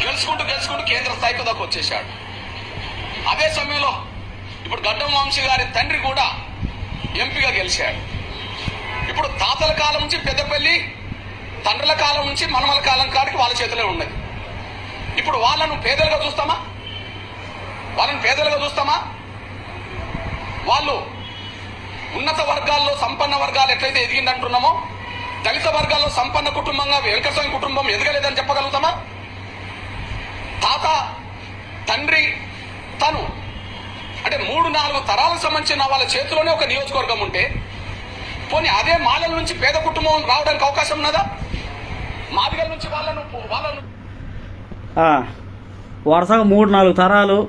గెలుచుకుంటూ కేంద్ర స్థాయికి దాకా వచ్చేసాడు. అదే సమయంలో ఇప్పుడు గడ్డం వంశీ గారి తండ్రి కూడా ఎంపీగా గెలిచాడు. ఇప్పుడు తాతల కాలం నుంచి పెద్దపల్లి, తండ్రుల కాలం నుంచి మనమల కాలం కాడికి వాళ్ళ చేతిలో ఉన్నది. ఇప్పుడు వాళ్ళను పేదలుగా చూస్తామా? వాళ్ళు ఉన్నత వర్గాల్లో సంపన్న వర్గాలు ఎట్లయితే ఎదిగిందంటున్నామో, దళిత వర్గాల్లో సంపన్న కుటుంబంగా వెంకటస్వామి కుటుంబం ఎదగలేదని చెప్పగలుగుతామా? తాత, తండ్రి, తను అంటే 3-4 తరాలకు సంబంధించిన వాళ్ళ చేతిలోనే ఒక నియోజకవర్గం ఉంటే, పోనీ అదే మాలల నుంచి పేద కుటుంబం రావడానికి అవకాశం ఉన్నదా? మాదిగల నుంచి వాళ్ళను వరుసగా 3-4 తరాలు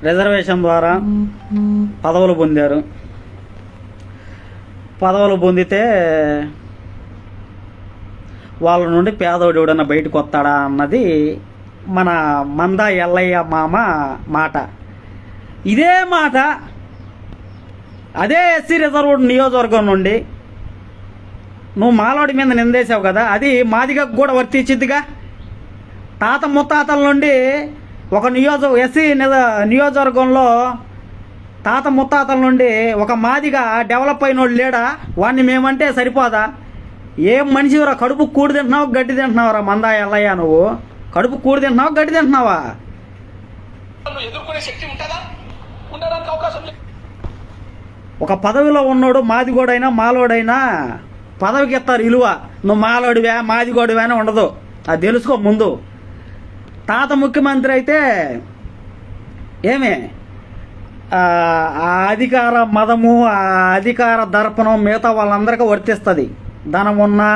రిజర్వేషన్ ద్వారా పదవులు పొందారు. పదవులు పొందితే వాళ్ళ నుండి పేదోడు ఎవడన్నా బయటకు వస్తాడా అన్నది మన మందా ఎల్లయ్య మామ మాట. ఇదే మాట అదే ఎస్సీ రిజర్వ్డ్ నియోజకవర్గం నుండి నువ్వు మాలోడి మీద నిందేశావు కదా, అది మాదిగకు కూడా వర్తించిద్దిగా. తాత ముత్తాతల నుండి ఒక ఎస్సీ నియోజకవర్గంలో తాత ముత్తాతల నుండి ఒక మాదిగా డెవలప్ అయినోడు లేడా? వాడిని మేమంటే సరిపోదా? ఏం మనిషిరా, కడుపు కూడి తింటున్నావు గడ్డి తింటున్నావురా మందా ఎల్లయ్య? నువ్వు కడుపు కూడి తింటున్నావా గడ్డి తింటున్నావా? ఎదుర్కొనే శక్తి ఉంటుందా? ఉండడానికి అవకాశం లేదు. ఒక పదవిలో ఉన్నోడు మాదిగోడైనా మాలోడైనా పదవికి ఇస్తారు విలువ. నువ్వు మాలోడివా మాదిగోడివా అని ఉండదు, అది తెలుసుకో ముందు. తాత ముఖ్యమంత్రి అయితే ఏమే ఆ అధికార మదము, ఆ అధికార దర్పణం మిగతా వాళ్ళందరికీ వర్తిస్తుంది. ధనం ఉన్నా,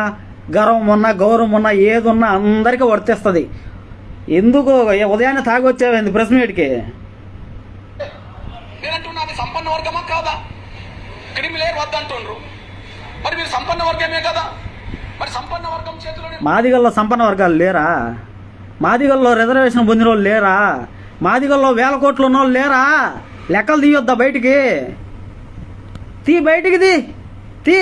గర్వం ఉన్నా, గౌరవం ఉన్నా, ఏది ఉన్నా అందరికీ వర్తిస్తుంది. ఎందుకు ఉదయాన్నే తాగి వచ్చావేంది ప్రెస్ మీట్కి? సంపన్న వర్గమా కాదా? క్రిమిలేర్ వద్దంటుండ్రు, మరి మీరు సంపన్న వర్గమే కదా. మరి సంపన్న వర్గం చేతిలో మాదిగల్లో సంపన్న వర్గాలు లేరా? మాదిగల్లో రిజర్వేషన్ పొందిన వాళ్ళు లేరా? మాదిగల్లో 1000 కోట్లు ఉన్న వాళ్ళు లేరా? లెక్కలు తీయొద్దా బయటికి? బయటికి తీ.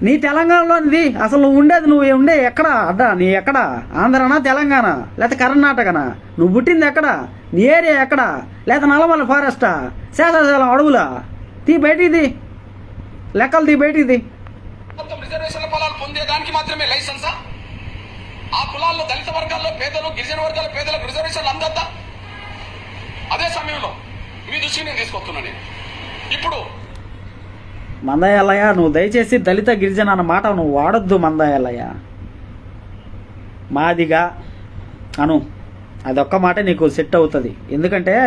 నీ తెలంగాణలోనిది అసలు నువ్వు ఉండే ఎక్కడ అడ్డా నీ ఎక్కడ ఆంధ్రానా తెలంగాణ లేకపోతే కర్ణాటకనా నువ్వు పుట్టింది ఎక్కడ నీ ఏరియా ఎక్కడ లేకపోతే నల్లమల్ల ఫారెస్టా శేషాచలం అడవులా తీ బయటిది లెక్కలు తీ బయటిది మొత్తం రిజర్వేషన్ల ఫలాలు పొందేదానికి మాత్రమే లైసెన్సా? ఆ కులాల్లో దళిత వర్గాల్లో పేదలు గిరిజన వర్గాల పేదలకు రిజర్వేషన్లు అందద్దా? అదే సమయంలో మీ దృష్టిని నేను తీసుకొస్తున్నాను. ఇప్పుడు మందయ్య నువ్వు దయచేసి దళిత గిరిజన అన్న మాట నువ్వు వాడొద్దు మందయ్య. మాదిగా అను, అదొక్క మాట నీకు సెట్ అవుతుంది. ఎందుకంటే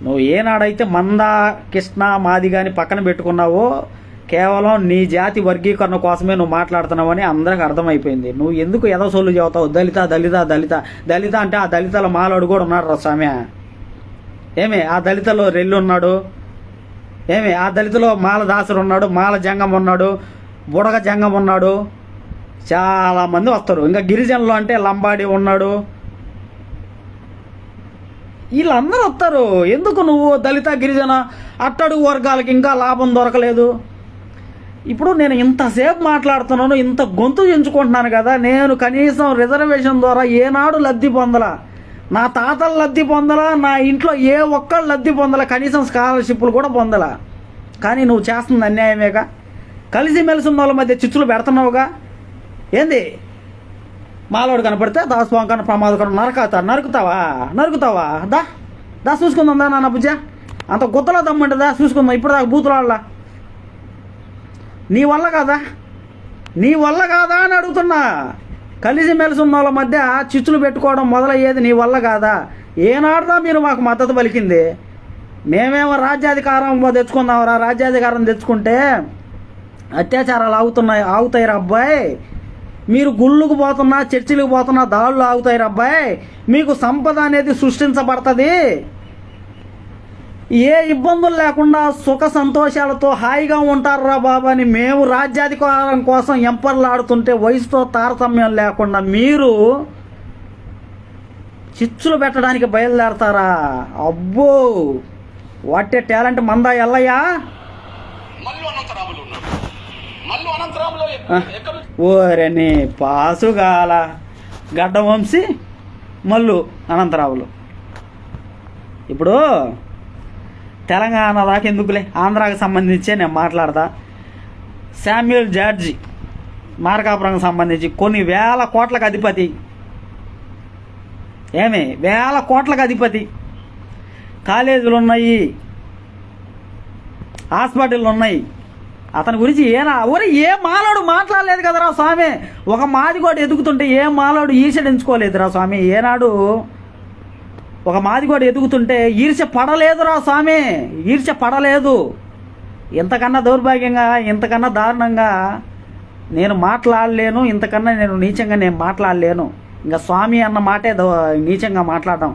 నువ్వు ఏనాడైతే మంద కృష్ణ మాదిగా అని పక్కన పెట్టుకున్నావో కేవలం నీ జాతి వర్గీకరణ కోసమే నువ్వు మాట్లాడుతున్నావు అని అందరికి అర్థమైపోయింది. నువ్వు ఎందుకు ఏదో సొల్లు చెబుతావు? దళిత దళిత దళిత దళిత అంటే ఆ దళితల మాలోడు కూడా ఉన్నాడు రా స్వామి. ఏమి ఆ దళితలో రెల్లు ఉన్నాడు, ఏమి ఆ దళితలో మాల దాసుడు ఉన్నాడు, మాల జంగం ఉన్నాడు, బుడగ జంగం ఉన్నాడు, చాలామంది వస్తారు. ఇంకా గిరిజనులు అంటే లంబాడి ఉన్నాడు, వీళ్ళందరూ వస్తారు. ఎందుకు నువ్వు దళిత గిరిజన అట్టడుగు వర్గాలకి ఇంకా లాభం దొరకలేదు? ఇప్పుడు నేను ఇంతసేపు మాట్లాడుతున్నాను, ఇంత గొంతు ఎంచుకుంటున్నాను కదా, నేను కనీసం రిజర్వేషన్ ద్వారా ఏనాడు లబ్ధి పొందలా, నా తాతలు లబ్ధి పొందలా, నా ఇంట్లో ఏ ఒక్కళ్ళు లబ్ధి పొందలా, కనీసం స్కాలర్షిప్లు కూడా పొందలా. కానీ నువ్వు చేస్తుంది అన్యాయమేగా. కలిసిమెలిసి ఉన్న వాళ్ళ మధ్య చిచ్చులు పెడుతున్నావుగా. ఏంది మాలోడు కనపడితే దాస్వాం కన్నా ప్రమాదకరం నరుకుతావా? దా చూసుకుందాం దా నాన్న బుజ్జ, అంత గుత్తలో దమ్మంటుందా చూసుకుందాం. ఇప్పుడు దాకా బూతులాడలా నీ వల్ల కాదా అని అడుగుతున్నా. కలిసిమెలిసి ఉన్న వాళ్ళ మధ్య చిచ్చులు పెట్టుకోవడం మొదలయ్యేది నీ వల్ల కాదా? ఏనాడుదా మీరు మాకు మద్దతు పలికింది? మేమేమో రాజ్యాధికారం తెచ్చుకుందాంరా, రాజ్యాధికారం తెచ్చుకుంటే అత్యాచారాలు ఆగుతాయి అబ్బాయి. మీరు గుళ్ళకు పోతున్నా చర్చిలకు పోతున్నా దాడులు ఆగుతాయి అబ్బాయి. మీకు సంపద అనేది సృష్టించబడుతుంది. ఏ ఇబ్బందులు లేకుండా సుఖ సంతోషాలతో హాయిగా ఉంటారా బాబా అని మేము రాజ్యాధికారం కోసం ఎంపర్లాడుతుంటే వయసుతో తారతమ్యం లేకుండా మీరు చిచ్చులు పెట్టడానికి బయలుదేరతారా? అబ్బో వాటే టాలెంట్ మందా ఎల్లయ్యా. ఓరని పాసుగాల గడ్డ వంశీ మల్లు అనంతరావులు. ఇప్పుడు తెలంగాణ దాకా ఎందుకులే, ఆంధ్రాకి సంబంధించే నేను మాట్లాడతా. శామ్యూల్ జార్జి మార్కాపురంకి సంబంధించి కొన్ని వేల కోట్లకు అధిపతి, వేల కోట్లకు అధిపతి. కాలేజీలు ఉన్నాయి, హాస్పిటళ్ళు ఉన్నాయి. అతని గురించి ఏ మాలోడు మాట్లాడలేదు కదరా స్వామి. ఒక మాదిగోడు ఎదుగుతుంటే ఏ మాలోడు ఈర్ష్యడించుకోలేదురా స్వామి. ఏనాడు ఒక మాదిగోడు ఎదుగుతుంటే ఈర్ష్య పడలేదురా స్వామి, ఈర్ష్య పడలేదు. ఇంతకన్నా దౌర్భాగ్యంగా, ఇంతకన్నా దారుణంగా నేను మాట్లాడలేను, ఇంతకన్నా నేను నీచంగా నేను మాట్లాడలేను. ఇంకా స్వామి అన్న మాటే నీచంగా మాట్లాడడం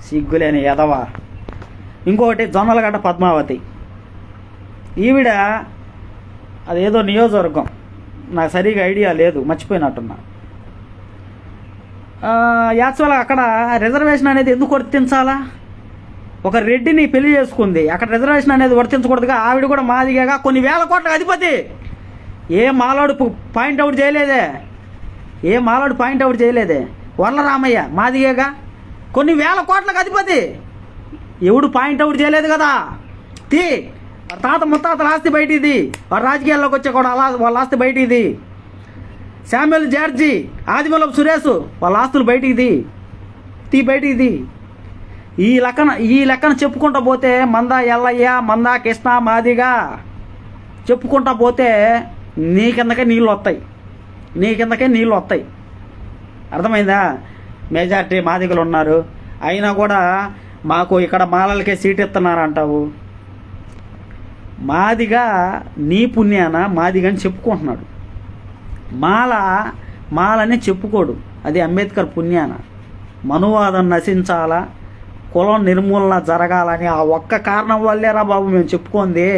సిగ్గులేని ఎదవా. ఇంకొకటి జొన్నలగడ్డ పద్మావతి, ఈవిడ అదేదో నియోజకవర్గం, నాకు సరిగా ఐడియా లేదు, మర్చిపోయినట్టున్నా. యాక్చువల్గా అక్కడ రిజర్వేషన్ అనేది ఎందుకు వర్తించాలా? ఒక రెడ్డిని పెళ్లి చేసుకుంది, అక్కడ రిజర్వేషన్ అనేది వర్తించకూడదుగా. ఆవిడ కూడా మాదిగా కొన్ని వేల కోట్ల అధిపతి. ఏ మాలోడు పాయింట్అవుట్ చేయలేదే. వరలరామయ్య మాదిగేగా, కొన్ని వేల కోట్లకు అధిపతి. ఎవడు పాయింట్అవుట్ చేయలేదు కదా. తాత ముత్తాతల ఆస్తి బయటిది, వాడు రాజకీయాల్లోకి వచ్చే కూడా వాళ్ళ ఆస్తి బయటిది. శామ్యూల్ జార్జి, ఆదిమూలపు సురేష్ వాళ్ళ ఆస్తులు బయటిది. ఈ లెక్కన చెప్పుకుంటా పోతే మందా ఎల్లయ్య, మందా కృష్ణ, మాదిగా చెప్పుకుంటా పోతే నీ కిందకే నీళ్ళు వస్తాయి. అర్థమైందా? మెజార్టీ మాదిగలు ఉన్నారు, అయినా కూడా మాకు ఇక్కడ మాలలకే సీట్ ఇస్తున్నారు అంటావు. మాదిగా నీ పుణ్యాన మాదిగని చెప్పుకుంటున్నాడు. మాలని చెప్పుకోడు, అది అంబేద్కర్ పుణ్యాన. మనువాదం నశించాలా, కులం నిర్మూలన జరగాలని ఆ ఒక్క కారణం వల్లేరా బాబు మేము చెప్పుకుంది.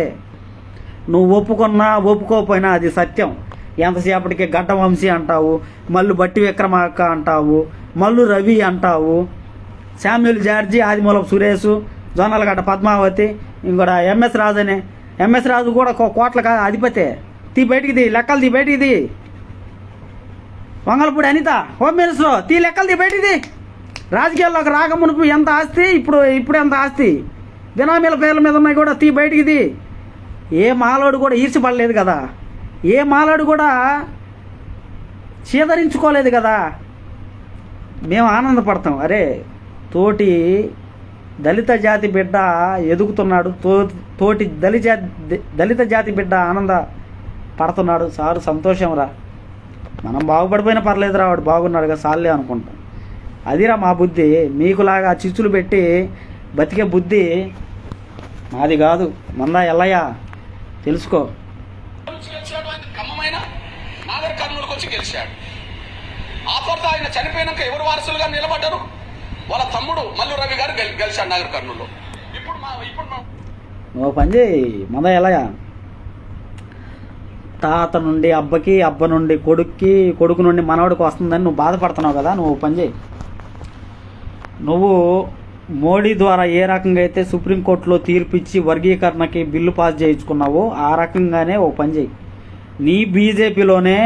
నువ్వు ఒప్పుకున్నా ఒప్పుకోకపోయినా అది సత్యం. ఎంతసేపటికి గడ్డ వంశీ అంటావు, మల్లు బట్టి విక్రమార్క అంటావు, మల్లు రవి అంటావు, శామ్యూల్ జార్జి, ఆదిమూలపు సురేష్, జొన్నలగడ్డ పద్మావతి, ఇంకోటి ఎంఎస్ రాజు కూడా కోట్ల అధిపతే. తీ బయటికి తీ, లెక్కలు తీ బయటికి తీ. వంగలపూడి అనిత హోమ్ మినిస్టర్ తీ లెక్కలు తీ బయటికి తీ. రాజకీయాల్లోకి రాక మునుపు ఎంత ఆస్తి, ఇప్పుడు ఎంత ఆస్తి, బినామీల పేర్ల మీద ఉన్నాయి కూడా తీ బయటికి తీ. ఏ మాలోడు కూడా ఈర్చిపడలేదు కదా, ఏ మాలోడు కూడా చీదరించుకోలేదు కదా. మేము ఆనందపడతాం, అరే తోటి దళిత జాతి బిడ్డ ఎదుగుతున్నాడు, తోటి దళిత జాతి బిడ్డ ఆనంద పడుతున్నాడు, సారు సంతోషం రా. మనం బాగుపడిపోయినా పర్లేదురా, వాడు బాగున్నాడు కదా సార్లే అనుకుంటాం. అదిరా మా బుద్ధి. మీకులాగా చిచ్చులు పెట్టి బతికే బుద్ధి మాది కాదు. మందా ఎల్లయ్య తెలుసుకో. ఖమ్మమైన నాగర్ కర్నూలుకు వచ్చి గెలిచాడు. ఆ తర్వాత ఆయన చనిపోయినాక ఎవరు వారసులుగా నిలబడ్డారు? వాళ్ళ తమ్ముడు మల్లు రవి గారు గెలిచాడు నాగర్ కర్నూలులో. ఇప్పుడు నువ్వు పని చేయి మందా ఎల్లయ్య, తాత నుండి అబ్బకి, అబ్బ నుండి కొడుక్కి, కొడుకు నుండి మనవడికి వస్తుందని నువ్వు బాధపడుతున్నావు కదా. నువ్వు పని చేయి. నువ్వు మోడీ ద్వారా ఏ రకంగా అయితే సుప్రీంకోర్టులో తీర్పిచ్చి వర్గీకరణకి బిల్లు పాస్ చేయించుకున్నావో ఆ రకంగానే ఓ పని చేయి. నీ బీజేపీలోనే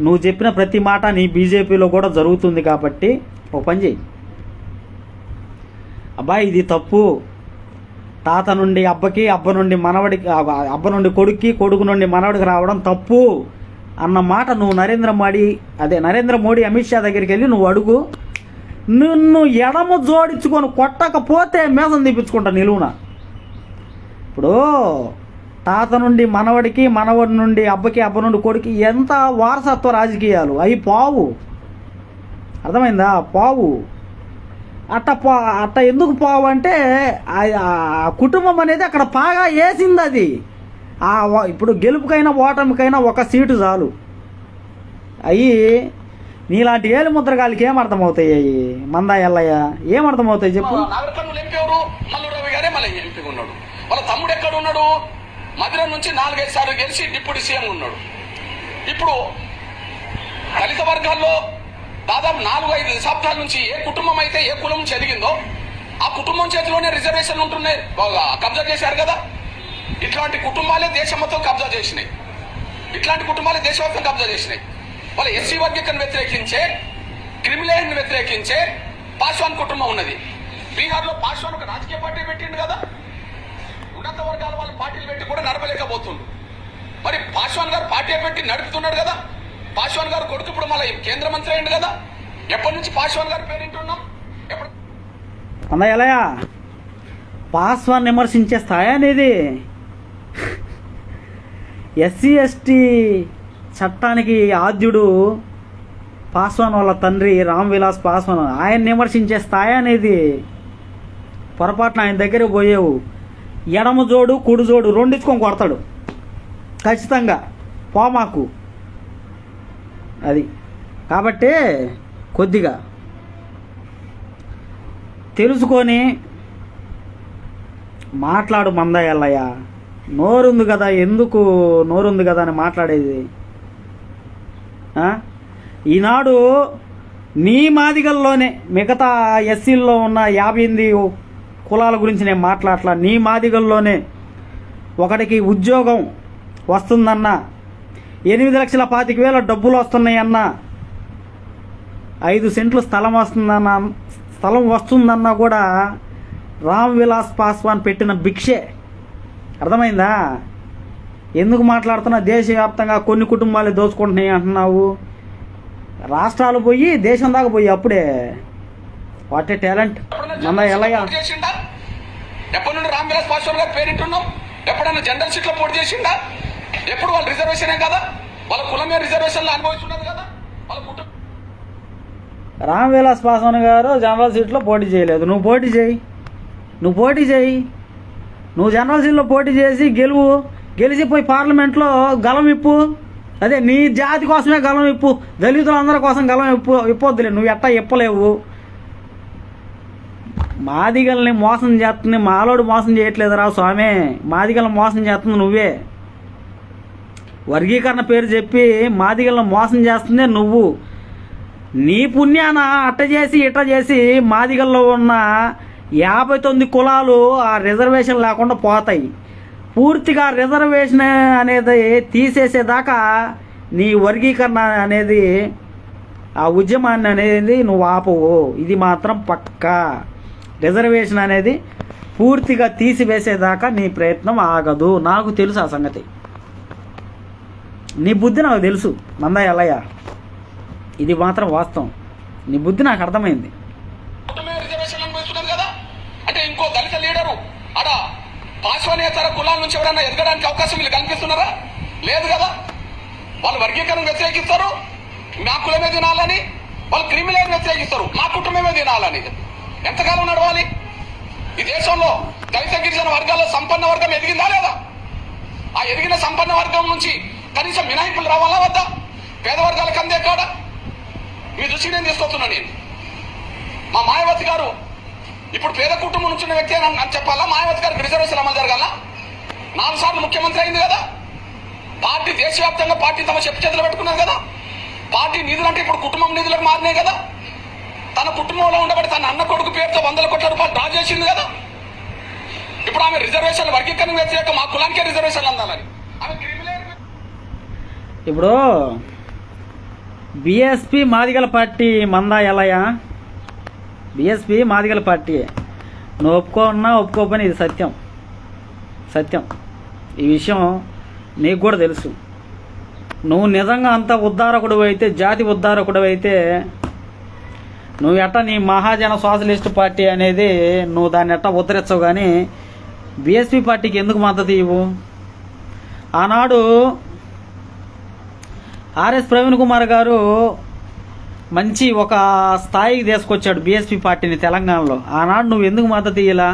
నువ్వు చెప్పిన ప్రతి మాట నీ బీజేపీలో కూడా జరుగుతుంది కాబట్టి ఓ పని చేయి. అబ్బాయి ఇది తప్పు, తాత నుండి అబ్బకి, అబ్బ నుండి మనవడికి, అబ్బ నుండి కొడుక్కి, కొడుకు నుండి మనవడికి రావడం తప్పు అన్న మాట నువ్వు నరేంద్ర మోడీ అమిత్ షా దగ్గరికి వెళ్ళి నువ్వు అడుగు. నిన్ను ఎడమ జోడించుకొని కొట్టకపోతే మేసం తీపించుకుంటా నిలువున. ఇప్పుడు తాత నుండి మనవడికి, మనవడి నుండి అబ్బకి, అబ్బ నుండి కొడుకు ఎంత వారసత్వ రాజకీయాలు అవి పావు. అర్థమైందా? పావు. అట్ట ఎందుకు పావు అంటే ఆ కుటుంబం అనేది అక్కడ బాగా వేసింది. అది ఇప్పుడు గెలుపుకైనా ఓటమికైనా ఒక సీటు చాలు. అవి నీలాంటి ఏలు ముద్రగాళ్ళకి ఏమర్థమవుతాయి? మందా ఎల్లయ్య ఏమర్థమవుతాయి చెప్పు. నాగరికర్నూలు ఎంపీ ఎవరు? మల్లు రవి గారే మళ్ళీ ఎంపీ ఉన్నాడు. వాళ్ళ తమ్ముడు ఎక్కడ ఉన్నాడు? మధుర నుంచి 4-5 సార్లు గెలిచి డిప్యూటీ సీఎం ఉన్నాడు. ఇప్పుడు దళిత వర్గాల్లో దాదాపు 4-5 దశాబ్దాల నుంచి ఏ కుటుంబం అయితే ఏ కులం నుంచి ఎదిగిందో ఆ కుటుంబం చేతిలోనే రిజర్వేషన్లు ఉంటున్నాయి. కబ్జా చేశారు కదా. ఇట్లాంటి కుటుంబాలే దేశం మొత్తం కబ్జా చేసినాయి. వాళ్ళ ఎస్సీ వర్గీకరణ వ్యతిరేకించే, క్రిమిలేయర్ని వ్యతిరేకించే పాస్వాన్ కుటుంబం ఉన్నది. బీహార్లో పాస్వాన్ ఒక రాజకీయ పార్టీ పెట్టిండు కదా. ఉన్నత వర్గాల వాళ్ళ పార్టీలు పెట్టి కూడా నడపలేకపోతుండు. మరి పాస్వాన్ గారు పార్టీ పెట్టి నడుపుతున్నాడు కదా. పాస్వాన్ గారు కొడుకు ఇప్పుడు మళ్ళీ కేంద్ర మంత్రి అయింది కదా. ఎప్పటి నుంచి పాస్వాన్ గారు పేరింటున్నాం? అన్న ఎలాయ పాస్వాన్ విమర్శించే స్థాయి అనేది ఎస్సీ ఎస్టీ చట్టానికి ఆద్యుడు పాస్వాన్ వాళ్ళ తండ్రి రామ్ విలాస్ పాస్వాన్. ఆయన విమర్శించే స్థాయి అనేది పొరపాటున ఆయన దగ్గర పోయేవు. ఎడమ జోడు కుడి జోడు రెండించుకొని కొడతాడు ఖచ్చితంగా. పోమాకు అది. కాబట్టి కొద్దిగా తెలుసుకొని మాట్లాడు మందా ఎల్లయ్య. నోరుంది కదా, ఎందుకు నోరుంది కదా అని మాట్లాడేది. ఈనాడు నీ మాదిగల్లోనే మిగతా ఎస్సీల్లో ఉన్న 58 కులాల గురించి నేను మాట్లాడలా. నీ మాదిగల్లోనే ఒకటికి ఉద్యోగం వస్తుందన్నా, 8,25,000 డబ్బులు వస్తున్నాయన్నా, 5 సెంట్లు స్థలం వస్తుందన్నా కూడా రామ్ విలాస్ పాస్వాన్ పెట్టిన భిక్షే. అర్థమైందా? ఎందుకు మాట్లాడుతున్నా? దేశవ్యాప్తంగా కొన్ని కుటుంబాలు దోచుకుంటున్నాయి అంటున్నావు. రాష్ట్రాలు పోయి దేశం దాకా పోయి అప్పుడే వాట్ ఏ టాలెంట్. మన ఎలాగా ఎప్పటి నుండి రామ్ విలాస్ పాస్వాన్ గారు పేరింటున్నాం? ఎప్పుడైనా జనరల్ సీట్లో పోటీ చేసిండా? ఎప్పుడు వాళ్ళు రిజర్వేషన్ కదా, వాళ్ళ కులమే రిజర్వేషన్లు అనుభవిస్తున్నారు కదా. వాళ్ళ కుటుంబం రామ్ విలాస్ పాస్వాన్ గారు జనరల్ సీట్లో పోటీ చేయలేదు. నువ్వు పోటీ చేయి. నువ్వు జనరల్ సీట్లో పోటీ చేసి గెలిచిపోయి పార్లమెంట్లో గలం ఇప్పు. అదే నీ జాతి కోసమే గలం ఇప్పు, దళితులందరి కోసం గలం ఇప్పొద్దులే. నువ్వు ఎట్టా ఇప్పలేవు. మాదిగల్ని మోసం చేస్తుంది మాలోడు, మోసం చేయట్లేదురా స్వామి. మాదిగల్ని మోసం చేస్తుంది నువ్వే. వర్గీకరణ పేరు చెప్పి మాదిగల్ని మోసం చేస్తుందే నువ్వు. నీ పుణ్యాన అట్ట చేసి ఇట్ట చేసి మాదిగల్లో ఉన్న 59 కులాలు ఆ రిజర్వేషన్ లేకుండా పూర్తిగా రిజర్వేషన్ అనేది తీసేసేదాకా నీ వర్గీకరణ అనేది ఆ ఉద్యమాన్ని అనేది నువ్వు ఆపవు. ఇది మాత్రం పక్కా. రిజర్వేషన్ అనేది పూర్తిగా తీసివేసేదాకా నీ ప్రయత్నం ఆగదు. నాకు తెలుసు ఆ సంగతి. నీ బుద్ధి నాకు తెలుసు మందా ఎల్లయ్య. ఇది మాత్రం వాస్తవం. నీ బుద్ధి నాకు అర్థమైంది. అంటే ఇంకో దళిత లీడరు అడ పాశ్వనేతర కులాల నుంచి ఎవరైనా ఎదగడానికి అవకాశం వీళ్ళు కనిపిస్తున్నారా? లేదు కదా. వాళ్ళు వర్గీకరణ వ్యతిరేకిస్తారు, మా కులమే తినాలని. వాళ్ళు క్రిమినల్ వ్యతిరేకిస్తారు, మా కుటుంబమే తినాలని. ఎంతకాలం నడవాలి? ఈ దేశంలో దళిత గిరిజన వర్గాల్లో సంపన్న వర్గం ఎదిగిందా లేదా? ఆ ఎదిగిన సంపన్న వర్గం నుంచి కనీసం మినహాయింపులు రావాలా వద్దా? పేద వర్గాలకు అందే కాడా? మీ దృష్టికి నేను తీసుకొస్తున్నాను. నేను మా మాయావతి గారు ఇప్పుడు పేద కుటుంబం నుంచి ఉన్న వ్యక్తి అని చెప్పాలా? మాయావతి గారికి రిజర్వేషన్ అమలు జరగాల? 4 సార్లు ముఖ్యమంత్రి అయింది కదా. పార్టీ దేశవ్యాప్తంగా పార్టీ తమ చెప్పు చేతులు పెట్టుకున్నారు కదా. పార్టీ నిధులు అంటే ఇప్పుడు కుటుంబం నిధులకు మారినాయి కదా. తన కుటుంబంలో ఉండబడి తన అన్న కొడుకు పేరుతో 100 కోట్ల రూపాయలు డ్రా చేసింది కదా. ఇప్పుడు ఆమె రిజర్వేషన్ వర్గీకరణ వ్యతిరేక మా కులానికే రిజర్వేషన్లు అందాలని ఆమె క్రిమినల్. ఇప్పుడు బీఎస్పీ మాదిగల పార్టీ మందా ఎల్లయ్య. బీఎస్పీ మాదిగల పార్టీ. నువ్వు ఒప్పుకోన్నా ఒప్పుకోపని ఇది సత్యం. సత్యం. ఈ విషయం నీకు కూడా తెలుసు. నువ్వు నిజంగా అంత ఉద్ధారకుడు అయితే, జాతి ఉద్ధారకుడు అయితే, నువ్వు ఎట్టా నీ మహాజన సోషలిస్ట్ పార్టీ అనేది నువ్వు దాన్ని ఎట్టా ఉద్ధరించవు. కానీ బీఎస్పీ పార్టీకి ఎందుకు మద్దతు ఇవ్వు? ఆనాడు ఆర్ఎస్ ప్రవీణ్ కుమార్ గారు మంచి ఒక స్థాయికి తీసుకొచ్చాడు బీఎస్పీ పార్టీని తెలంగాణలో. ఆనాడు నువ్వు ఎందుకు మద్దతు ఇయ్యలా?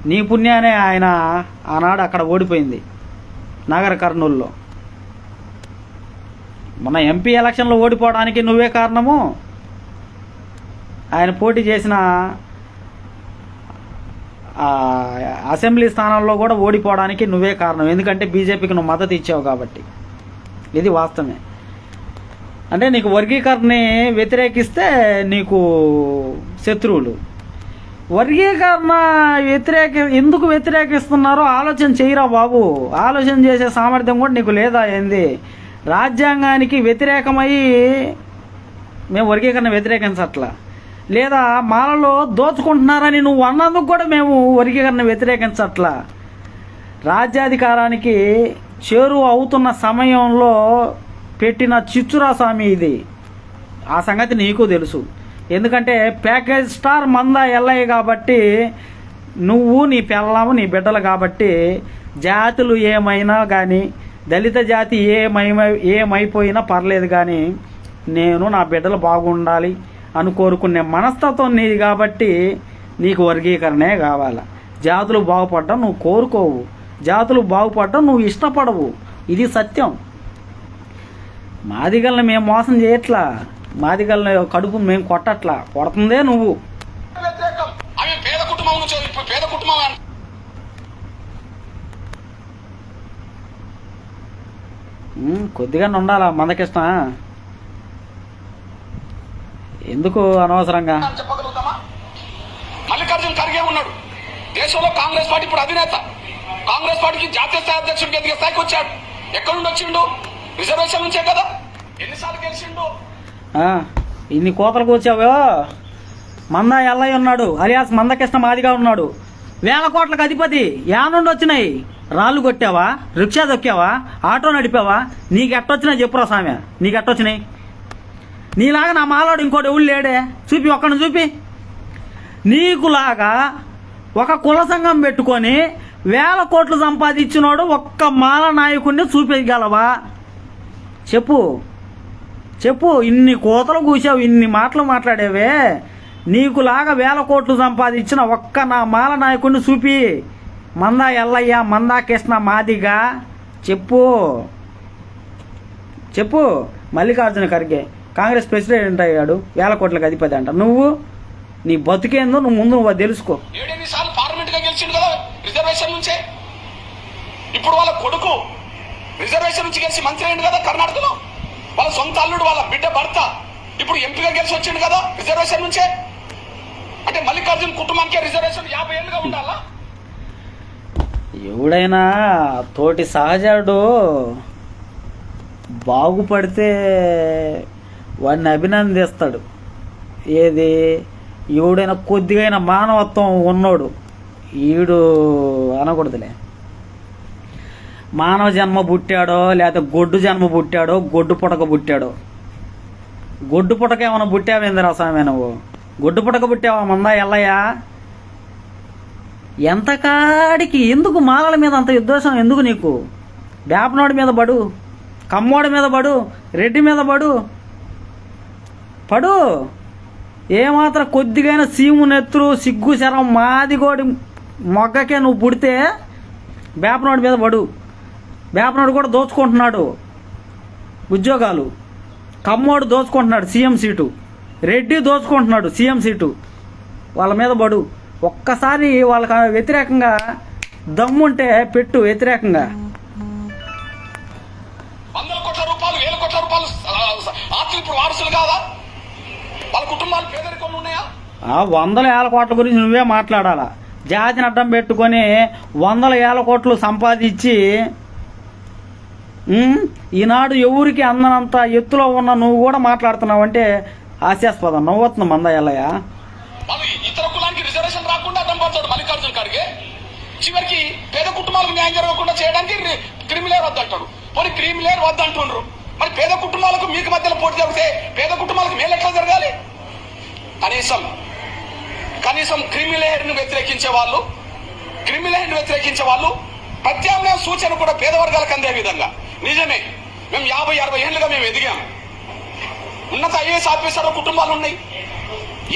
నీ పుణ్యానే ఆయన ఆనాడు అక్కడ ఓడిపోయింది నాగర్ కర్నూలులో. మన ఎంపీ ఎలక్షన్లో ఓడిపోవడానికి నువ్వే కారణము. ఆయన పోటీ చేసిన అసెంబ్లీ స్థానంలో కూడా ఓడిపోవడానికి నువ్వే కారణం. ఎందుకంటే బీజేపీకి నువ్వు మద్దతు ఇచ్చావు కాబట్టి. ఇది వాస్తవమే. అంటే నీకు వర్గీకరణని వ్యతిరేకిస్తే నీకు శత్రువులు. వర్గీకరణ ఎందుకు వ్యతిరేకిస్తున్నారో ఆలోచన చేయరా బాబు. ఆలోచన చేసే సామర్థ్యం కూడా నీకు లేదా ఏంది? రాజ్యాంగానికి వ్యతిరేకమై మేము వర్గీకరణ వ్యతిరేకించట్లా, లేదా మాలలో దోచుకుంటున్నారని నువ్వు అన్నందుకు కూడా మేము వర్గీకరణ వ్యతిరేకించట్లా. రాజ్యాధికారానికి చేరువ అవుతున్న సమయంలో పెట్టిన చిచ్చురా స్వామి ఇది. ఆ సంగతి నీకు తెలుసు. ఎందుకంటే ప్యాకేజ్ స్టార్ మందా ఎల్లయ్య కాబట్టి, నువ్వు నీ పిల్లము నీ బిడ్డలు కాబట్టి, జాతులు ఏమైనా కానీ, దళిత జాతి ఏమైపోయినా పర్లేదు కానీ నేను నా బిడ్డలు బాగుండాలి అని కోరుకునే మనస్తత్వం నీది కాబట్టి నీకు వర్గీకరణే కావాలి. జాతులు బాగుపడడం నువ్వు కోరుకోవు, జాతులు బాగుపడడం నువ్వు ఇష్టపడవు. ఇది సత్యం. మాదిగల్ని మేము మోసం చేయట్లా, మాదిగల్ని కడుపు మేము కొట్టట్లా, కొడుతుందే నువ్వు. కొద్దిగా ఉండాలా మందకృష్ణ. ఎందుకు అనవసరంగా? మల్లికార్జున్ ఖర్గే ఉన్నాడు దేశంలో కాంగ్రెస్ పార్టీ ఇప్పుడు అధినేత. కాంగ్రెస్ పార్టీకి జాతీయ స్థాయి అధ్యక్షుడికి ఎదిగే స్థాయికి వచ్చాడు. ఎక్కడి నుండి వచ్చిండు? రిజర్వేషన్ నుంచే కదా. ఎన్నిసార్లు గెలిచిండు? ఇన్ని కోతలు కూర్చావో. మందా ఎల్లయ్య ఉన్నాడు, అలియాస్ మందకృష్ణ మాదిగా ఉన్నాడు. 1000 కోట్లకు అధిపతి. నుండి వచ్చినాయి? రాళ్ళు కొట్టావా? రిక్షా దొక్కావా? ఆటో నడిపావా? నీకెట్టొచ్చినాయి చెప్పురా స్వామి, నీకెట్టొచ్చినాయి? నీలాగా నా మాలోడు ఇంకోటి ఎవరు లేడే? చూపి, ఒక్కడిని చూపి. నీకులాగా ఒక కుల సంఘం పెట్టుకొని 1000 కోట్లు సంపాదించినోడు ఒక్క మాల నాయకుడిని చూపించగలవా? చెప్పు చెప్పు. ఇన్ని కోతలు కూసావు, ఇన్ని మాటలు మాట్లాడేవే. నీకులాగా 1000 కోట్లు సంపాదించిన ఒక్క నా మాల నాయకుడిని చూపి. మందా ఎల్లయ్య, మందా కృష్ణ మాదిగా చెప్పు చెప్పు. మల్లికార్జున ఖర్గే కాంగ్రెస్ ప్రెసిడెంట్ అయ్యాడు, 1000 కోట్లకు అధిపతి అంట. నువ్వు నీ బతుకేందో నువ్వు తెలుసుకో. 7 సార్లు పార్లమెంట్ గా గెలిచిండు కదా రిజర్వేషన్ నుంచే. ఇప్పుడు వాళ్ళ కొడుకు రిజర్వేషన్ నుంచి గెలిచి మంత్రి అయ్యిండు కదా కర్ణాటకలో. వాళ్ళ సొంత అల్లుడు, వాళ్ళ బిడ్డ భర్త ఇప్పుడు ఎంపీగా గెలిచి వచ్చిండు కదా రిజర్వేషన్ నుంచే. అంటే మల్లికార్జున్ కుటుంబానికి రిజర్వేషన్ 50 ఏళ్ళుగా ఉండాలా? ఎవడైనా తోటి సహజుడు బాగుపడితే వాడిని అభినందిస్తాడు. ఏది ఎవడైనా కొద్దిగైనా మానవత్వం ఉన్నోడు ఈడు అనకూడదులే. మానవ జన్మ పుట్టాడో లేకపోతే గొడ్డు జన్మ పుట్టాడో గొడ్డు పుటక పుట్టాడో. గొడ్డు పుటక ఏమైనా పుట్టావేందిరా స్వామి నువ్వు? గొడ్డు పుటక పుట్టావా మందా ఎల్లయ్యా? ఎంతకాడికి ఎందుకు మాలల మీద అంత యుద్ధోషం ఎందుకు నీకు? వేపనోడి మీద పడు, కమ్మోడి మీద పడు, రెడ్డి మీద పడు. ఏమాత్రం కొద్దిగైనా సీము నెత్తురు సిగ్గు శరం మాదిగోడి మొగ్గకే నువ్వు పుడితే వేపనోడి మీద పడు. వేపనోడు కూడా దోచుకుంటున్నాడు ఉద్యోగాలు. కమ్మోడు దోచుకుంటున్నాడు సీఎం సీటు, రెడ్డి దోచుకుంటున్నాడు సీఎం సీటు. వాళ్ళ మీద పడు. ఒక్కసారి వాళ్ళకి వ్యతిరేకంగా దమ్ముంటే పెట్టు వ్యతిరేకంగా. వందల కోట్ల రూపాయలు, వేల కోట్ల రూపాయలు ఆస్తులు ఇప్పుడు వారసులు కాదా? వాళ్ళ కుటుంబాలు పేదరికంలో ఉన్నాయా? ఆ వందల ఏళ్ళ కోట్ల గురించి నువ్వే మాట్లాడాలా? జాతిని అడ్డం పెట్టుకొని వందల ఏళ్ళ కోట్లు సంపాదించి ఈనాడు ఎవరికి అందనంత ఎత్తులో ఉన్న నువ్వు కూడా మాట్లాడుతున్నావు అంటే హాస్యాస్పదం. నవ్వుతుంది మంద ఎల్లయ్య. వాళ్ళు ఇతర కులానికి రిజర్వేషన్ రాకుండా అడ్డం పడతాడు మల్లికార్జున ఖర్గే. చివరికి పేద కుటుంబాలకు న్యాయం జరగకుండా చేయడానికి క్రిమిలేర్ వద్దంటాడు. మరి క్రిమిలేర్ వద్దంటుండ్రు, మరి పేద కుటుంబాలకు మీకు మధ్యలో పోటీ జరిగితే పేద కుటుంబాలకు మేలు ఎట్లా జరగాలి? కనీసం క్రిమిలేయర్ను వ్యతిరేకించే వాళ్ళు ప్రత్యామ్నాయ సూచన కూడా పేద వర్గాలకు అందే విధంగా. నిజమే, మేము 50-60 ఏళ్ళుగా మేము ఎదిగాం. ఉన్నత ఐఏఎస్ ఆఫీసర్ల కుటుంబాలు ఉన్నాయి.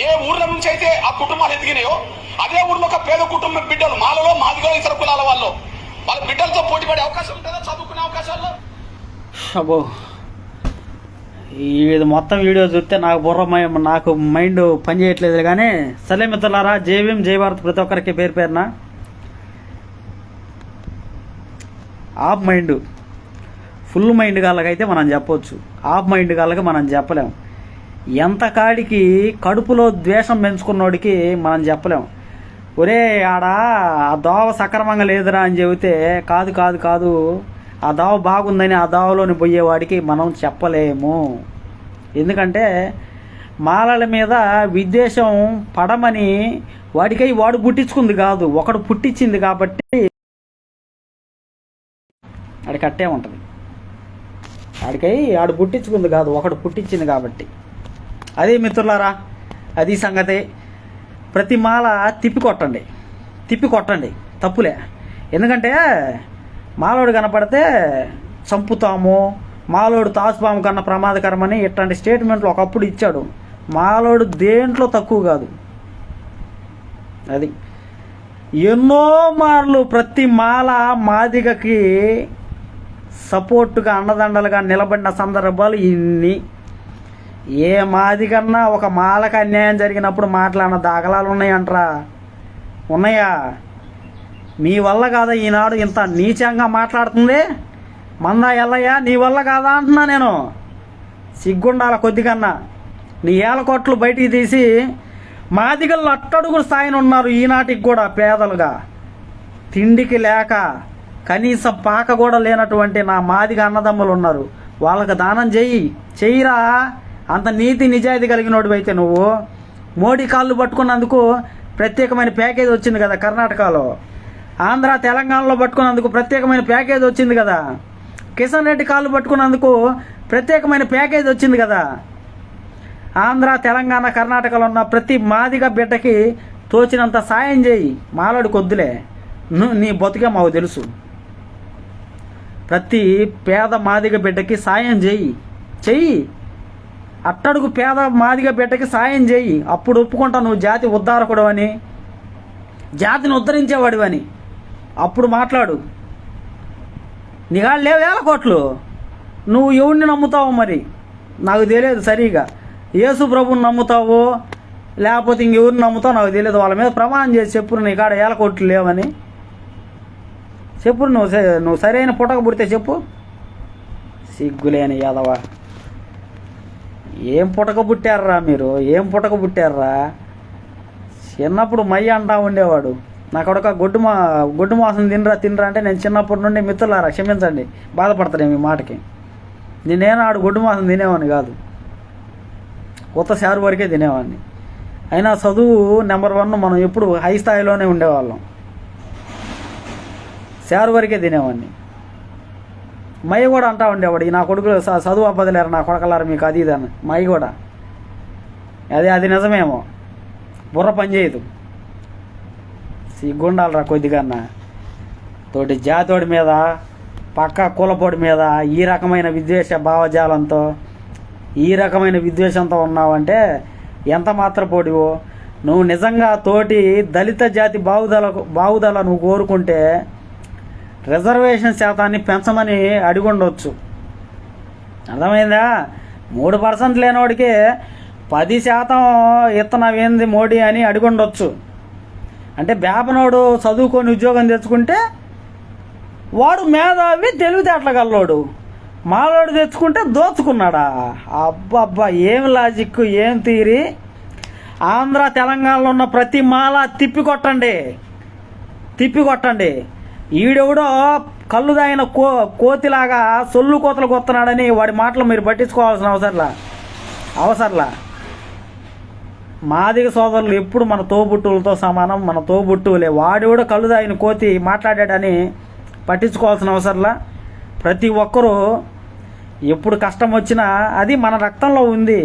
ఏ ఊర్ల నుంచి అయితే ఆ కుటుంబాలు ఎదిగినాయో అదే ఊర్లో ఒక పేద కుటుంబం బిడ్డలు మాలలో మాదిగో ఇతర కులాల వాళ్ళు వాళ్ళ బిడ్డలతో పోటీ పడే అవకాశం ఉంటుందా? చదువుకునే అవకాశాల్లో అబ్బో ఇది మొత్తం వీడియో చూస్తే నాకు మైండ్ పని చేయట్లేదు. కానీ సరే మిత్రులారా, జై భీమ్ జై భారత్. ప్రతి ఒక్కరికి పేరు పేరున ఆఫ్ మైండ్, ఫుల్ మైండ్ గాళ్ళకైతే మనం చెప్పొచ్చు, ఆఫ్ మైండ్ గాళ్ళకి మనం చెప్పలేం. ఎంత కాడికి కడుపులో ద్వేషం పెంచుకున్నోడికి మనం చెప్పలేం. ఒరే ఆడ ఆ దోవ సక్రమంగా లేదురా అని చెబితే కాదు ఆ దోవ బాగుందని ఆ దోవలోని పోయేవాడికి మనం చెప్పలేము. ఎందుకంటే మాలల మీద విద్వేషం పడమని వాడికై వాడు పుట్టించుకుంది కాదు, ఒకడు పుట్టించింది కాబట్టి ఆడికి అట్టే ఉంటుంది. ఆడికై ఆడు పుట్టించుకుంది కాదు, ఒకడు పుట్టించింది కాబట్టి. అదే మిత్రులారా, అది సంగతి. ప్రతి మాల తిప్పి కొట్టండి, తప్పులే. ఎందుకంటే మాలోడు కనపడితే చంపుతాము, మాలోడు తాసుపాము కన్నా ప్రమాదకరమని ఇట్లాంటి స్టేట్మెంట్లు ఒకప్పుడు ఇచ్చాడు. మాలోడు దేంట్లో తక్కువ కాదు. అది ఎన్నో మార్లు ప్రతి మాల మాదిగకి సపోర్టుగా అండదండలుగా నిలబడిన సందర్భాలు ఇన్ని. ఏ మాదిగన్నా ఒక మాలకు అన్యాయం జరిగినప్పుడు మాట్లాడిన దాఖలాలు ఉన్నాయంటరా? ఉన్నాయా? మీ వల్ల కాదా ఈనాడు ఇంత నీచంగా మాట్లాడుతుంది? మందా ఎల్లయ్య, నీ వల్ల కాదా అంటున్నా నేను. సిగ్గుండాల కొద్దికన్నా. నీ ఏలకోట్లు బయటికి తీసి మాదిగల్లో అట్టడుగుల స్థాయిన ఉన్నారు ఈనాటికి కూడా పేదలుగా. తిండికి లేక కనీసం పాక కూడా లేనటువంటి నా మాదిగ అన్నదమ్ములు ఉన్నారు. వాళ్ళకి దానం చెయ్యిరా. అంత నీతి నిజాయితీ కలిగినోడు అయితే నువ్వు. మోడీ కాళ్ళు పట్టుకున్నందుకు ప్రత్యేకమైన ప్యాకేజ్ వచ్చింది కదా కర్ణాటకలో. ఆంధ్ర తెలంగాణలో పట్టుకున్నందుకు ప్రత్యేకమైన ప్యాకేజ్ వచ్చింది కదా. కిషన్ రెడ్డి కాళ్ళు పట్టుకున్నందుకు ప్రత్యేకమైన ప్యాకేజ్ వచ్చింది కదా. ఆంధ్ర తెలంగాణ కర్ణాటకలో ఉన్న ప్రతి మాదిగ బిడ్డకి తోచినంత సాయం చేయి. మాలాడు కొద్దులే, నీ బతుకే మాకు తెలుసు. ప్రతి పేద మాదిగ బిడ్డకి సాయం చెయ్యి. అట్టడుగు పేద మాదిగ బిడ్డకి సాయం చేయి. అప్పుడు ఒప్పుకుంటా నువ్వు జాతి ఉద్ధారకుడు అని, జాతిని ఉద్ధరించేవాడు అని. అప్పుడు మాట్లాడు. నీగాళ్ళు లేవు 1000 కోట్లు. నువ్వు ఎవరిని నమ్ముతావు మరి నాకు తెలియదు సరిగా. యేసు ప్రభుని నమ్ముతావో లేకపోతే ఇంకెవరిని నమ్ముతావు నాకు తెలియదు. వాళ్ళ మీద ప్రమాణం చేసి చెప్పు నీ కాడ 1000 కోట్లు లేవని చెప్పు. నువ్వు సరైన పుటక పుడితే చెప్పు. సిగ్గులేని యాదవా, ఏం పుటక పుట్టారా మీరు? ఏం పుటక పుట్టారా? చిన్నప్పుడు మయ్య అంటా ఉండేవాడు, నా కొడుక గొడ్డు మాసం తినరా అంటే నేను చిన్నప్పటి నుండి మిత్రులారా క్షమించండి, బాధపడతాను ఈ మాటకి. నేనేనా ఆడు గొడ్డు మాసం తినేవాడిని కాదు, కొత్త షారు వరకే తినేవాడిని. అయినా చదువు నెంబర్ 1 మనం ఎప్పుడు హై స్థాయిలోనే ఉండేవాళ్ళం. షారు వరకే తినేవాడిని. మై కూడా అంటా ఉండేవాడు, ఈ నా కొడుకులు చదువు అబ్బదలేరు నా కొడకలారు మీకు అది ఇది అని. మై కూడా అది నిజమేమో, బుర్ర పని చేయదు. సిగ్గుండాలరా కొద్దిగా. తోటి జాతోడి మీద పక్క కులపోడి మీద ఈ రకమైన విద్వేష భావజాలంతో ఈ రకమైన విద్వేషంతో ఉన్నావంటే ఎంత మాత్రపోడివో. నువ్వు నిజంగా తోటి దళిత జాతి బావుదల నువ్వు కోరుకుంటే రిజర్వేషన్ శాతాన్ని పెంచమని అడిగుండొచ్చు. అర్థమైందా? 3% లేనివాడికి 10% ఇత్తనవేంది మోడీ అని అడిగుండొచ్చు. అంటే బేపనోడు చదువుకొని ఉద్యోగం తెచ్చుకుంటే వాడు మేధావి తెలివితేటలగల్లోడు, మాలోడు తెచ్చుకుంటే దోచుకున్నాడా? అబ్బబ్బా, ఏం లాజిక్, ఏం థియరీ. ఆంధ్ర తెలంగాణలో ఉన్న ప్రతి మాల తిప్పికొట్టండి. ఈడెవడో కళ్ళు దాగిన కోతిలాగా సొల్లు కోతలు కొత్తనాడని వాడి మాటలు మీరు పట్టించుకోవాల్సిన అవసరంలా. మాదిగ సోదరులు ఎప్పుడు మన తోబుట్టువులతో సమానం, మన తోబుట్టువులే. వాడెవడో కళ్ళు దాగిన కోతి మాట్లాడాడని పట్టించుకోవాల్సిన అవసరంలా. ప్రతి ఒక్కరూ ఎప్పుడు కష్టం వచ్చినా అది మన రక్తంలో ఉంది.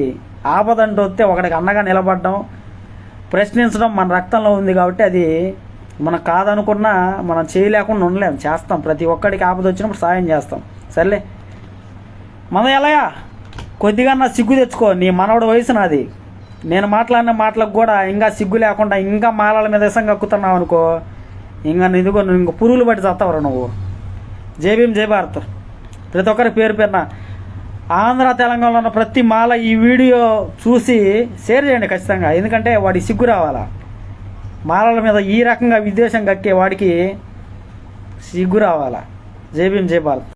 ఆపదంటూ వస్తే ఒకడికి అండగా నిలబడడం, ప్రశ్నించడం మన రక్తంలో ఉంది. కాబట్టి అది మనం కాదనుకున్నా మనం చేయలేకుండా ఉండలేం, చేస్తాం. ప్రతి ఒక్కడికి ఆపద వచ్చినప్పుడు సాయం చేస్తాం. సర్లే, మనం ఎలాయా కొద్దిగా నా సిగ్గు తెచ్చుకో. నీ మనవడు వయసు నాది. నేను మాట్లాడిన మాటలకు కూడా ఇంకా సిగ్గు లేకుండా ఇంకా మాలల మీద ఇసం కక్కుతున్నావు అనుకో, ఇంకా ఇదిగో నువ్వు ఇంక పురుగులు పట్టి చస్తావరా నువ్వు. జై భీమ్, జై భారత్. ప్రతి ఒక్కరి పేరున ఆంధ్ర తెలంగాణలో ఉన్న ప్రతి మాల ఈ వీడియో చూసి షేర్ చేయండి ఖచ్చితంగా. ఎందుకంటే వాడికి సిగ్గు రావాలా. మాలల మీద ఈ రకంగా విద్వేషం కక్కే వాడికి సిగ్గు రావాలా. జై భీమ్, జై భారత్.